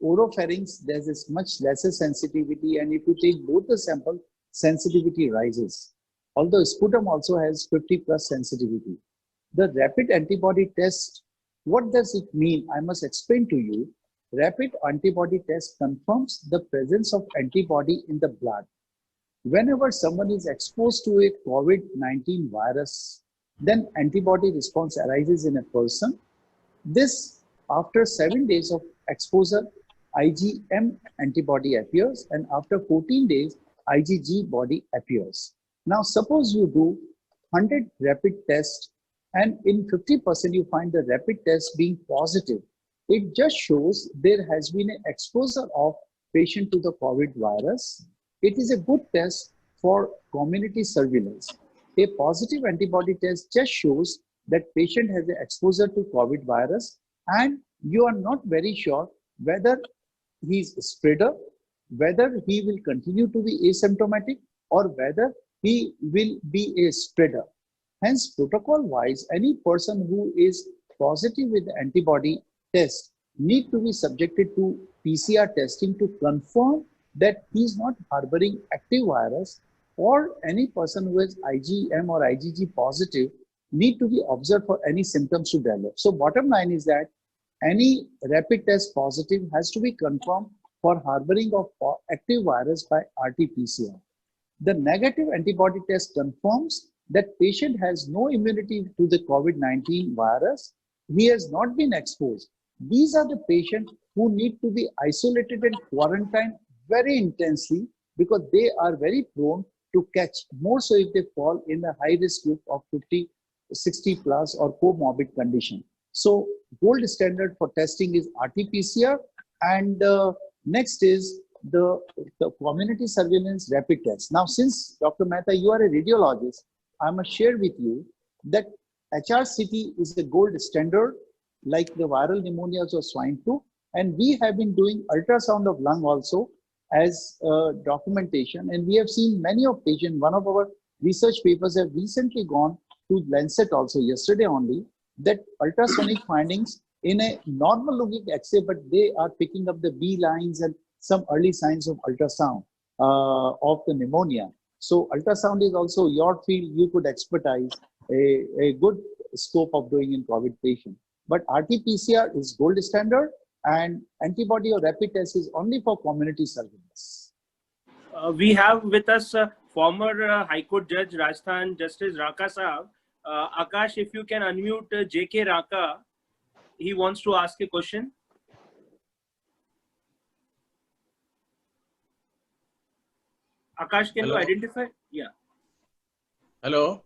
oropharynx, there's this much lesser sensitivity, and if you take both the sample, sensitivity rises. Although sputum also has 50 plus sensitivity. The rapid antibody test, what does it mean? I must explain to you. Rapid antibody test confirms the presence of antibody in the blood. Whenever someone is exposed to a COVID-19 virus, then antibody response arises in a person. This, after 7 days of exposure, IgM antibody appears, and after 14 days, IgG body appears. Now, suppose you do 100 rapid tests, and in 50% you find the rapid test being positive. It just shows there has been an exposure of patient to the COVID virus. It is a good test for community surveillance. A positive antibody test just shows that patient has an exposure to COVID virus, and you are not very sure whether he is a spreader, whether he will continue to be asymptomatic, or whether he will be a spreader. Hence, protocol-wise, any person who is positive with the antibody test need to be subjected to PCR testing to confirm that he is not harboring active virus, or any person who is IgM or IgG positive need to be observed for any symptoms to develop. So bottom line is that any rapid test positive has to be confirmed for harboring of active virus by RT-PCR. The negative antibody test confirms that patient has no immunity to the COVID-19 virus. He has not been exposed. These are the patients who need to be isolated and quarantined very intensely, because they are very prone to catch, more so if they fall in the high risk group of 50, 60 plus or comorbid condition. So gold standard for testing is RT-PCR, and next is the community surveillance rapid test. Now, since Dr. Mehta, you are a radiologist, I must share with you that HRCT is the gold standard, like the viral pneumonias or swine flu, and we have been doing ultrasound of lung also as documentation, and we have seen many of patients. One of our research papers have recently gone to Lancet also yesterday only, that ultrasonic findings in a normal looking X-ray, but they are picking up the B lines and some early signs of ultrasound of the pneumonia. So ultrasound is also your field. You could expertise a good scope of doing in COVID patient. But RT-PCR is gold standard, and antibody or rapid test is only for community surveillance. We have with us former High Court Judge Rajasthan Justice Raka Saab. Akash, if you can unmute J.K. Raka, he wants to ask a question. Akash, can you identify? Yeah. Hello.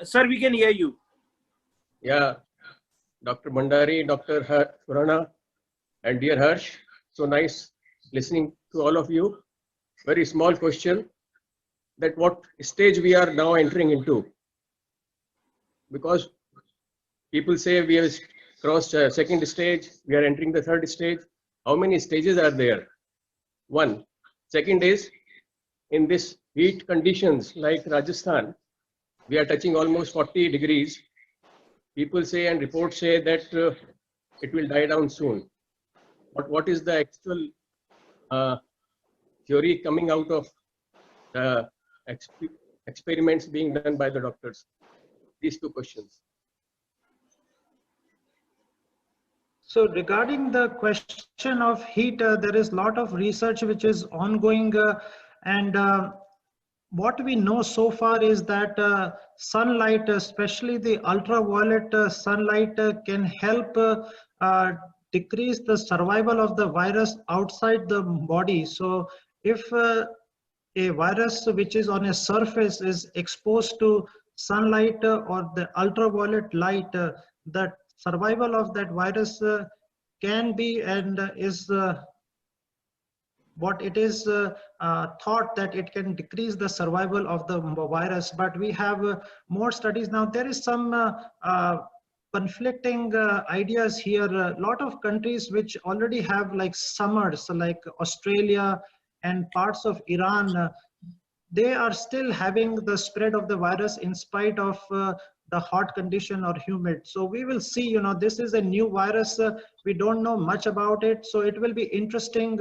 Sir, we can hear you. Yeah. Dr. Bhandari, Dr. Surana, and dear Harsh. So nice listening to all of you. Very small question, that what stage we are now entering into. Because people say we have crossed second stage, we are entering the third stage. How many stages are there? One. Second is, in this heat conditions like Rajasthan, we are touching almost 40 degrees. People say and reports say that it will die down soon. But what is the actual theory coming out of the experiments being done by the doctors? These two questions. So regarding the question of heat, there is a lot of research which is ongoing, and what we know so far is that sunlight, especially the ultraviolet sunlight, can help decrease the survival of the virus outside the body. So if a virus which is on a surface is exposed to sunlight or the ultraviolet light, the survival of that virus can be and is what it is thought that it can decrease the survival of the virus. But we have more studies now. There is some conflicting ideas here. A lot of countries which already have like summers, like Australia and parts of Iran, they are still having the spread of the virus in spite of the hot condition or humid. So we will see, this is a new virus. We don't know much about it. So it will be interesting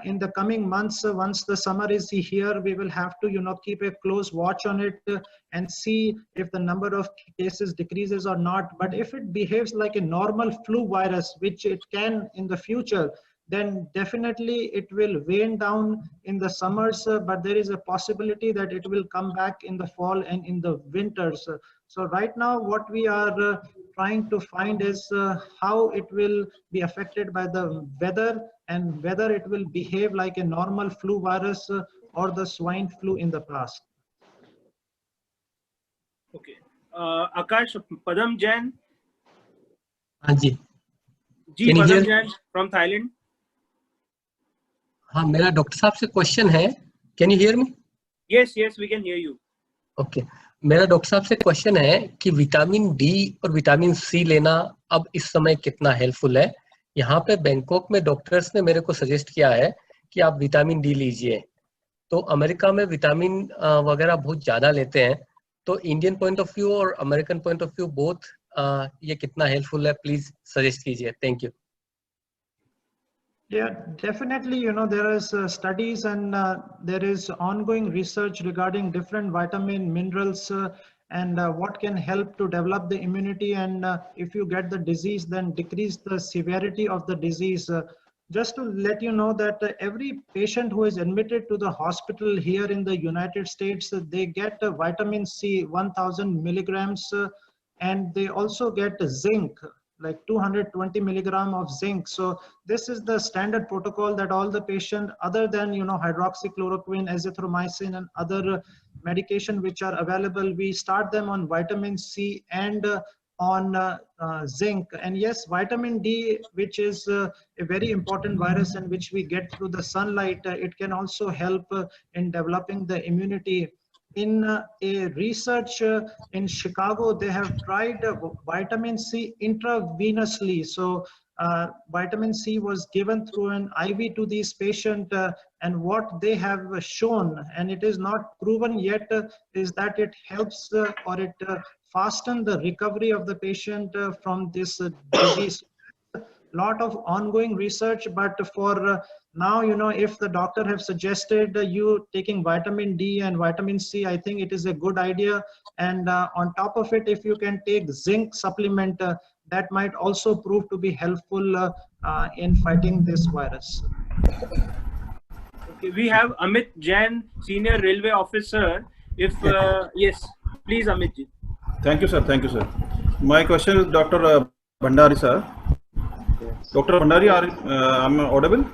in the coming months. Once the summer is here, we will have to, keep a close watch on it and see if the number of cases decreases or not. But if it behaves like a normal flu virus, which it can in the future, then definitely it will wane down in the summers, but there is a possibility that it will come back in the fall and in the winters. So right now, what we are trying to find is how it will be affected by the weather and whether it will behave like a normal flu virus or the swine flu in the past. Okay. Akash, Padam Jain. हाँ जी. जी, Padam Jain from Thailand. हाँ, मेरा doctor साहब से question है. Can you hear me? Yes, we can hear you. Okay. मेरा doctor साहब से question है कि विटामिन डी और विटामिन सी लेना अब इस समय कितना हेल्पफुल है. यहाँ पे बैंकॉक में डॉक्टर्स ने मेरे को सजेस्ट किया है कि आप विटामिन डी लीजिए. तो अमेरिका में विटामिन वगैरह बहुत ज्यादा लेते हैं. तो इंडियन पॉइंट ऑफ व्यू और American point of view both ये कितना हेल्पफुल है, प्लीज सजेस्ट कीजिए. Thank you. Yeah, definitely, there is studies and there is ongoing research regarding different vitamin, minerals, and what can help to develop the immunity. And if you get the disease, then decrease the severity of the disease. Just to let you know that every patient who is admitted to the hospital here in the United States, they get vitamin C 1000 milligrams, and they also get zinc, like 220 milligram of zinc. So this is the standard protocol that all the patient, other than hydroxychloroquine, azithromycin, and other medication which are available, we start them on vitamin C and on zinc. And yes, vitamin D, which is a very important virus and which we get through the sunlight, it can also help in developing the immunity. In a research in Chicago, they have tried vitamin C intravenously. So vitamin C was given through an IV to these patients, and what they have shown, and it is not proven yet, is that it helps or it fastens the recovery of the patient from this disease. Lot of ongoing research, but for now, if the doctor have suggested you taking vitamin D and vitamin C, I think it is a good idea. And on top of it, if you can take zinc supplement, that might also prove to be helpful in fighting this virus. Okay, we have Amit Jain, Senior Railway Officer. If yes, please, Amit ji. Thank you, sir. Thank you, sir. My question is Dr. Bhandari, sir. Dr. Bhandari, am I audible?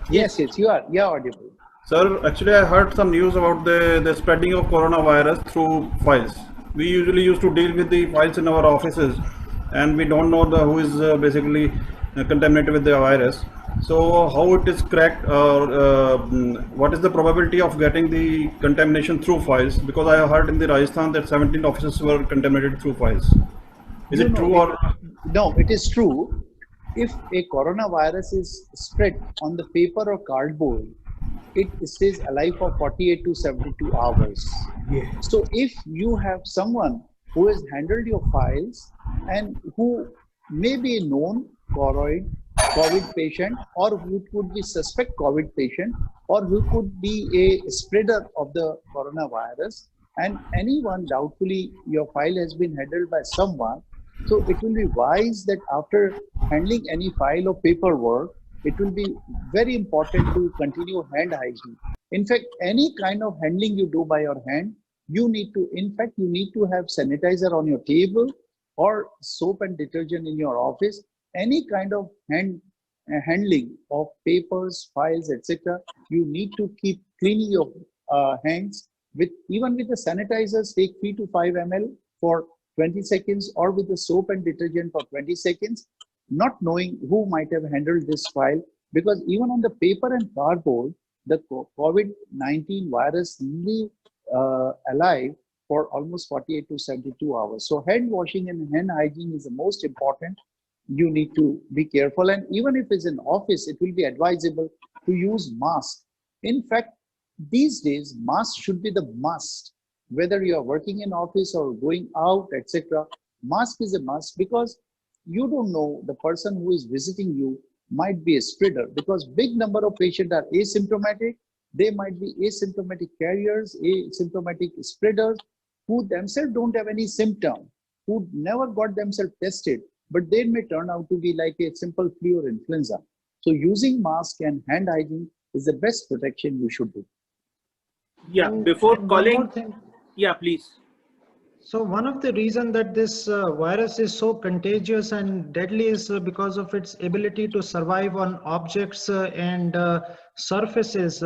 Yes, you are audible. Sir, actually I heard some news about the spreading of coronavirus through files. We usually used to deal with the files in our offices, and we don't know who is basically contaminated with the virus. So how it is cracked, or what is the probability of getting the contamination through files? Because I heard in the Rajasthan that 17 offices were contaminated through files. Is it true or? No, it is true. If a coronavirus is spread on the paper or cardboard, it stays alive for 48 to 72 hours. Yeah. So if you have someone who has handled your files and who may be a known COVID patient, or who could be suspect COVID patient, or who could be a spreader of the coronavirus, and anyone doubtfully your file has been handled by someone, so it will be wise that after handling any file or paperwork, it will be very important to continue hand hygiene. In fact, any kind of handling you do by your hand, you need to have sanitizer on your table or soap and detergent in your office. Any kind of handling of papers, files, etc., you need to keep cleaning your hands even with the sanitizers. Take 3 to 5 ml for 20 seconds, or with the soap and detergent for 20 seconds, not knowing who might have handled this file, because even on the paper and cardboard, the COVID-19 virus live alive for almost 48 to 72 hours. So hand washing and hand hygiene is the most important. You need to be careful, and even if it's in office, it will be advisable to use mask. In fact, these days, mask should be the must. Whether you are working in office or going out, etc., mask is a must, because you don't know the person who is visiting you might be a spreader, because big number of patients are asymptomatic. They might be asymptomatic carriers, asymptomatic spreaders, who themselves don't have any symptom, who never got themselves tested, but they may turn out to be like a simple flu or influenza. So using mask and hand hygiene is the best protection you should do. Yeah, before calling, yeah, please. So one of the reasons that this virus is so contagious and deadly is because of its ability to survive on objects and surfaces.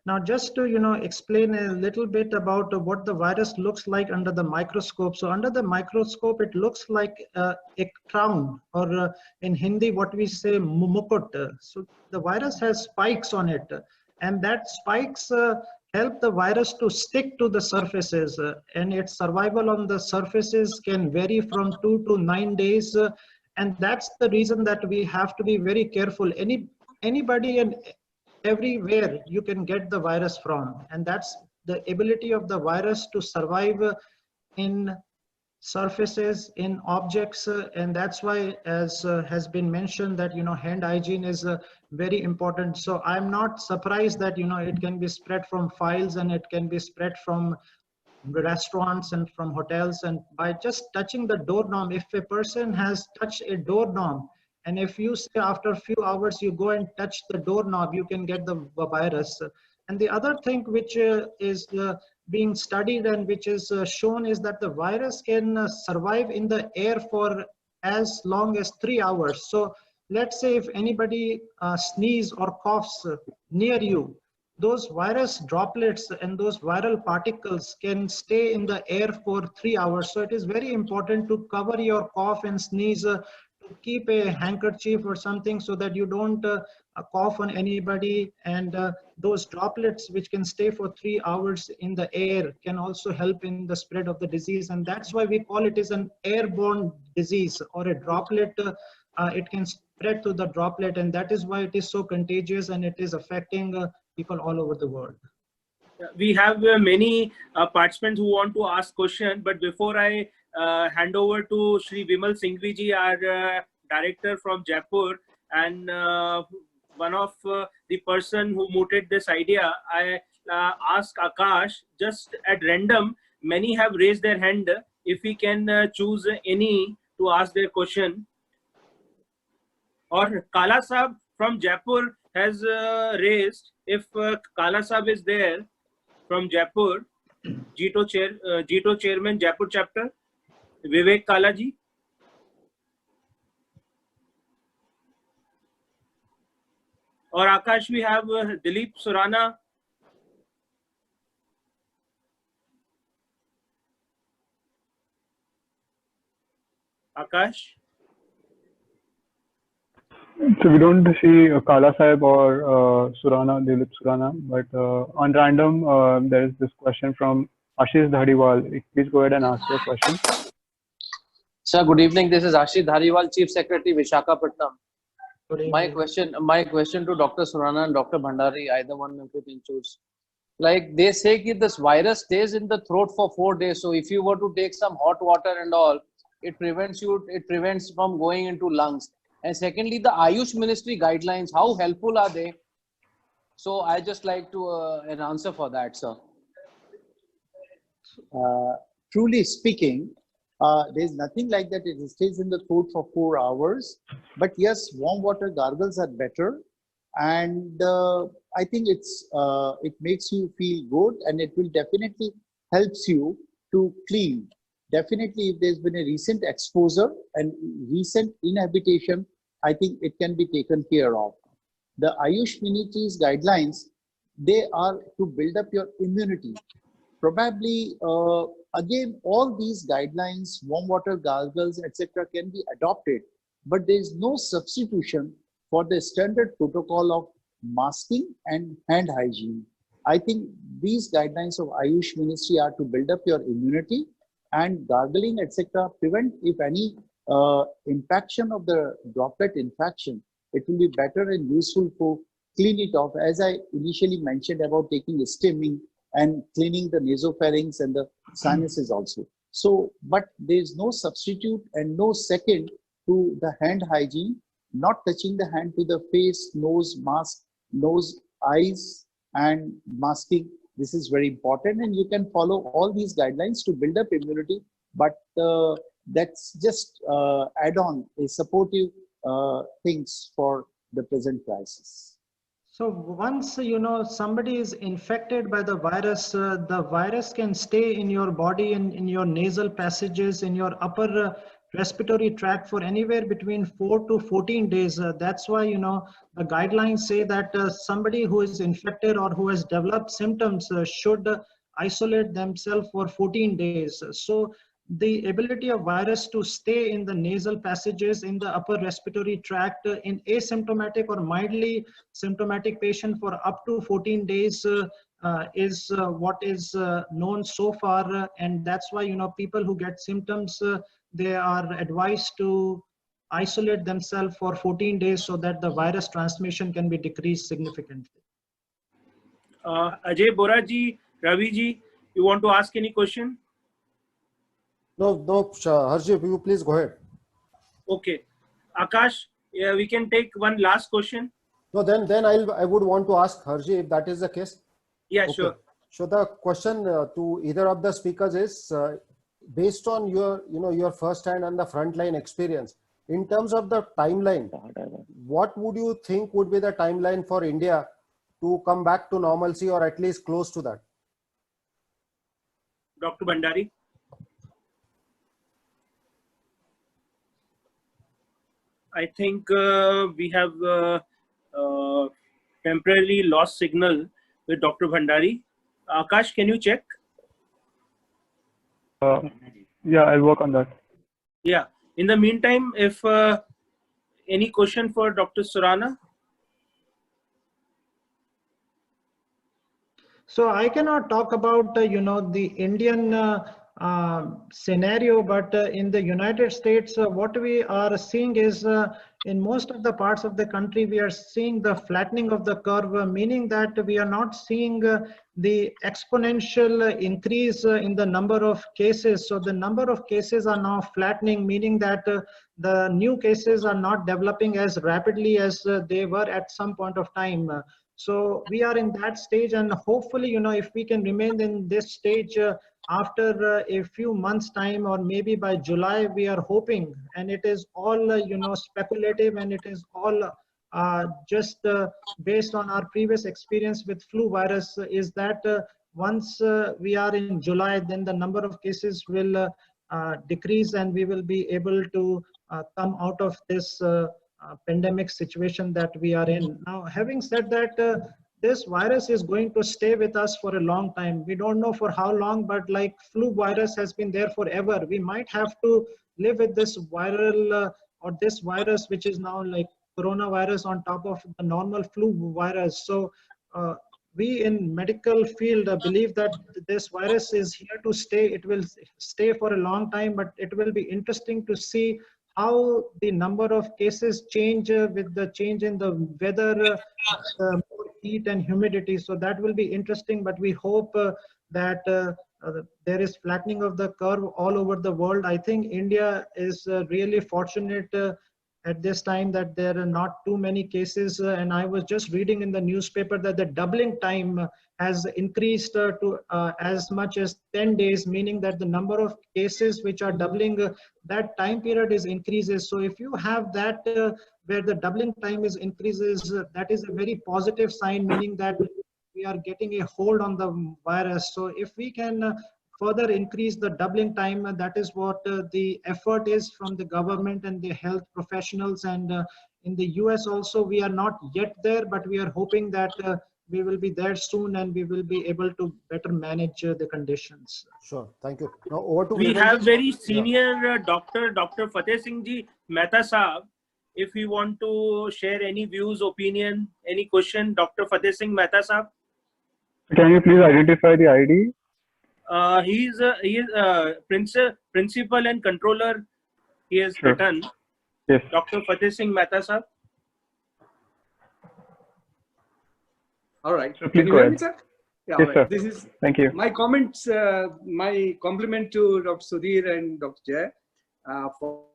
Now, just to explain a little bit about what the virus looks like under the microscope. So under the microscope, it looks like a crown, or in Hindi, what we say mukut. So the virus has spikes on it, and that spikes help the virus to stick to the surfaces, and its survival on the surfaces can vary from 2 to 9 days, and that's the reason that we have to be very careful. Anybody and everywhere you can get the virus from, and that's the ability of the virus to survive in surfaces, in objects, and that's why, as has been mentioned, that hand hygiene is very important. So I'm not surprised that it can be spread from files, and it can be spread from restaurants and from hotels, and by just touching the doorknob. If a person has touched a doorknob, and if you say after a few hours you go and touch the doorknob, you can get the virus. And the other thing which is being studied and which is shown is that the virus can survive in the air for as long as 3 hours. So let's say if anybody sneezes or coughs near you, those virus droplets and those viral particles can stay in the air for 3 hours. So it is very important to cover your cough and sneeze, to keep a handkerchief or something so that you don't cough on anybody, and those droplets which can stay for 3 hours in the air can also help in the spread of the disease, and that's why we call it as an airborne disease, or a droplet. It can spread to the droplet, and that is why it is so contagious, and it is affecting people all over the world. We have many participants who want to ask questions, but before I hand over to Shri Vimal Singhvi ji, our director from Jaipur, and one of the person who mooted this idea, I ask Akash just at random. Many have raised their hand. If we can choose any to ask their question. Or Kala Sahab from Jaipur has raised. If Kala Sahab is there from Jaipur, GITO chairman, Jaipur chapter, Vivek Kala ji. Or Akash, we have Dilip Surana. Akash? So we don't see Kala Sahib or Surana, Dilip Surana, but on random, there is this question from Ashish Dhariwal. Please go ahead and ask your question. Sir, good evening. This is Ashish Dhariwal, Chief Secretary, Visakhapatnam. My question to Dr. Surana and Dr. Bhandari, either one of you can choose. Like they say that this virus stays in the throat for 4 days. So if you were to take some hot water and all, it prevents from going into lungs. And secondly, the Ayush Ministry guidelines, how helpful are they? So I just like to an answer for that, sir. Truly speaking, there's nothing like that. It stays in the throat for 4 hours. But yes, warm water gargles are better, and I think it makes you feel good, and it will definitely helps you to clean. Definitely, if there's been a recent exposure and recent inhabitation, I think it can be taken care of. The Ayush Ministry's guidelines, they are to build up your immunity. Probably, again, all these guidelines, warm water gargles, etc., can be adopted, but there is no substitution for the standard protocol of masking and hand hygiene. I think these guidelines of Ayush Ministry are to build up your immunity, and gargling, etc., prevent, if any, impaction of the droplet infection. It will be better and useful for clean it off. As I initially mentioned about taking stimming and cleaning the nasopharynx and the sinuses also. So, but there is no substitute and no second to the hand hygiene, not touching the hand to the face, nose, mask, nose, eyes, and masking. This is very important, and you can follow all these guidelines to build up immunity, but that's just add-on, a supportive things for the present crisis. So once somebody is infected by the virus can stay in your body and in your nasal passages, in your upper respiratory tract for anywhere between 4 to 14 days. That's why the guidelines say that somebody who is infected or who has developed symptoms should isolate themselves for 14 days. So the ability of virus to stay in the nasal passages, in the upper respiratory tract, in asymptomatic or mildly symptomatic patient for up to 14 days is what is known so far. And that's why, people who get symptoms, they are advised to isolate themselves for 14 days so that the virus transmission can be decreased significantly. Ajay, Boraji, Raviji, you want to ask any question? No, Harshdeep, you please go ahead. Okay. Akash, yeah, we can take one last question. No, then I would want to ask Harji if that is the case. Yeah, okay. Sure. So the question to either of the speakers is based on your first hand and the frontline experience, in terms of the timeline, what would you think would be the timeline for India to come back to normalcy or at least close to that? Dr. Bhandari. I think we have temporarily lost signal with Dr. Bhandari. Akash, can you check? Yeah, I'll work on that. Yeah. In the meantime, if any question for Dr. Surana? So I cannot talk about the Indian scenario, but in the United States, what we are seeing is in most of the parts of the country, we are seeing the flattening of the curve, meaning that we are not seeing the exponential increase in the number of cases. So the number of cases are now flattening, meaning that the new cases are not developing as rapidly as they were at some point of time. So we are in that stage, and hopefully, if we can remain in this stage after a few months time, or maybe by July, we are hoping, and it is all speculative, and it is all just based on our previous experience with flu virus, is that once we are in July, then the number of cases will decrease, and we will be able to come out of this pandemic situation that we are in. Now, having said that, this virus is going to stay with us for a long time. We don't know for how long, but like flu virus has been there forever. We might have to live with this viral or this virus, which is now like coronavirus on top of the normal flu virus. So we in medical field believe that this virus is here to stay. It will stay for a long time, but it will be interesting to see how the number of cases change with the change in the weather, more heat and humidity. So that will be interesting, but we hope that there is flattening of the curve all over the world. I think India is really fortunate at this time that there are not too many cases. And I was just reading in the newspaper that the doubling time has increased to as much as 10 days, meaning that the number of cases which are doubling, that time period is increases. So if you have that where the doubling time is increases, that is a very positive sign, meaning that we are getting a hold on the virus. So if we can further increase the doubling time, that is what the effort is from the government and the health professionals. And in the US also, we are not yet there, but we are hoping that we will be there soon, and we will be able to better manage the conditions. Sure, thank you. Now over to we have very senior doctor, Dr. Fateh Singh Ji Mehta Saab. If you want to share any views, opinion, any question, Dr. Fateh Singh Mehta Saab. Can you please identify the ID? He is principal and controller. He is Sure. written. Yes. Dr. Fateh Singh Mehta Saab. All right. So Can please you go hear ahead. me, sir? Yeah, Yes, all right. sir. This is Thank you. my comments, my compliment to Dr. Sudhir and Dr. Jay for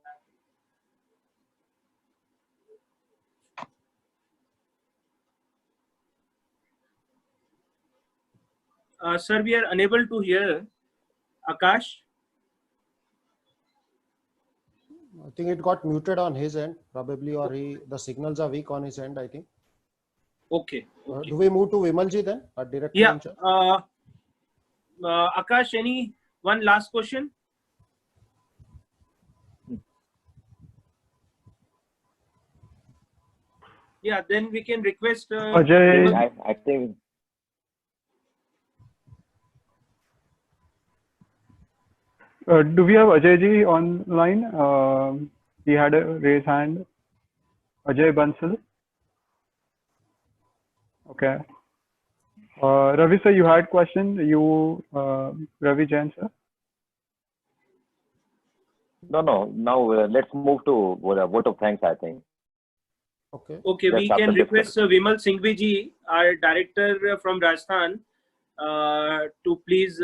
Sir, we are unable to hear. Akash? I think it got muted on his end, probably, or the signals are weak on his end, I think. Okay. Do we move to Vimalji then, our director Yeah. in charge? Akash, any one last question? Yeah, then we can request. Ajay. I think. Do we have Ajay ji online? He had a raised hand. Ajay Bansal. Okay. Ravi sir, you had question. Ravi Jain sir. No. Now let's move to vote of thanks, I think. Okay. Okay, we can request Vimal Singhvi ji, our director from Rajasthan, to please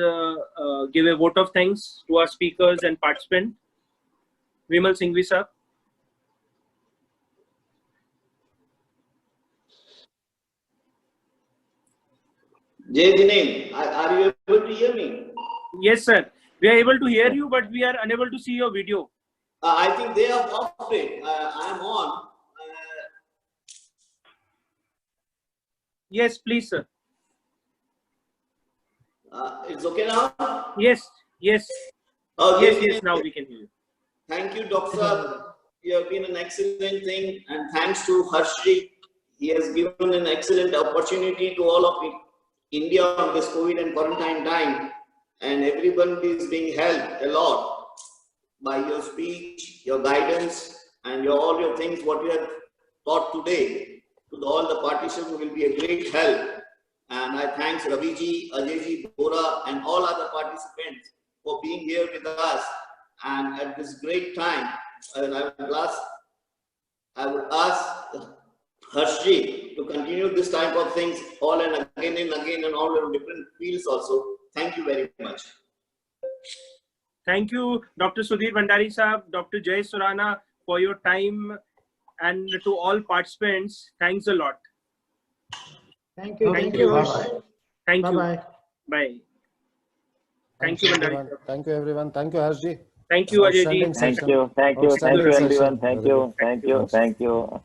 give a vote of thanks to our speakers and participants. Vimal Singhvi sir. Jai Dinesh, are you able to hear me? Yes, sir. We are able to hear you, but we are unable to see your video. I think they have off it. I am on. Yes, please, sir. It's okay now? Yes. Oh, yes, now we can hear you. Thank you, Doctor. You have been an excellent thing, and thanks to Harshji. He has given an excellent opportunity to all of India on this COVID and quarantine time, and everyone is being helped a lot by your speech, your guidance, and all your things, what you have taught today to all the participants will be a great help. And I thank Ravi ji, Ajay ji, Bora, and all other participants for being here with us. And at this great time, and I would ask Harshji to continue this type of things all and again and all in different fields also. Thank you very much. Thank you, Dr. Sudhir Bhandari Sahab, Dr. Jay Surana, for your time, and to all participants, thanks a lot. Thank you. Thank you. Harsh. Thank you. Bye-bye. Bye. Thank you, Bhandari. Everyone. Thank you, everyone. Thank you, Harshji. Thank you, Ajay ji. Outstanding session. Thank you Outstanding everyone. session. Thank Very you. good. Thank you.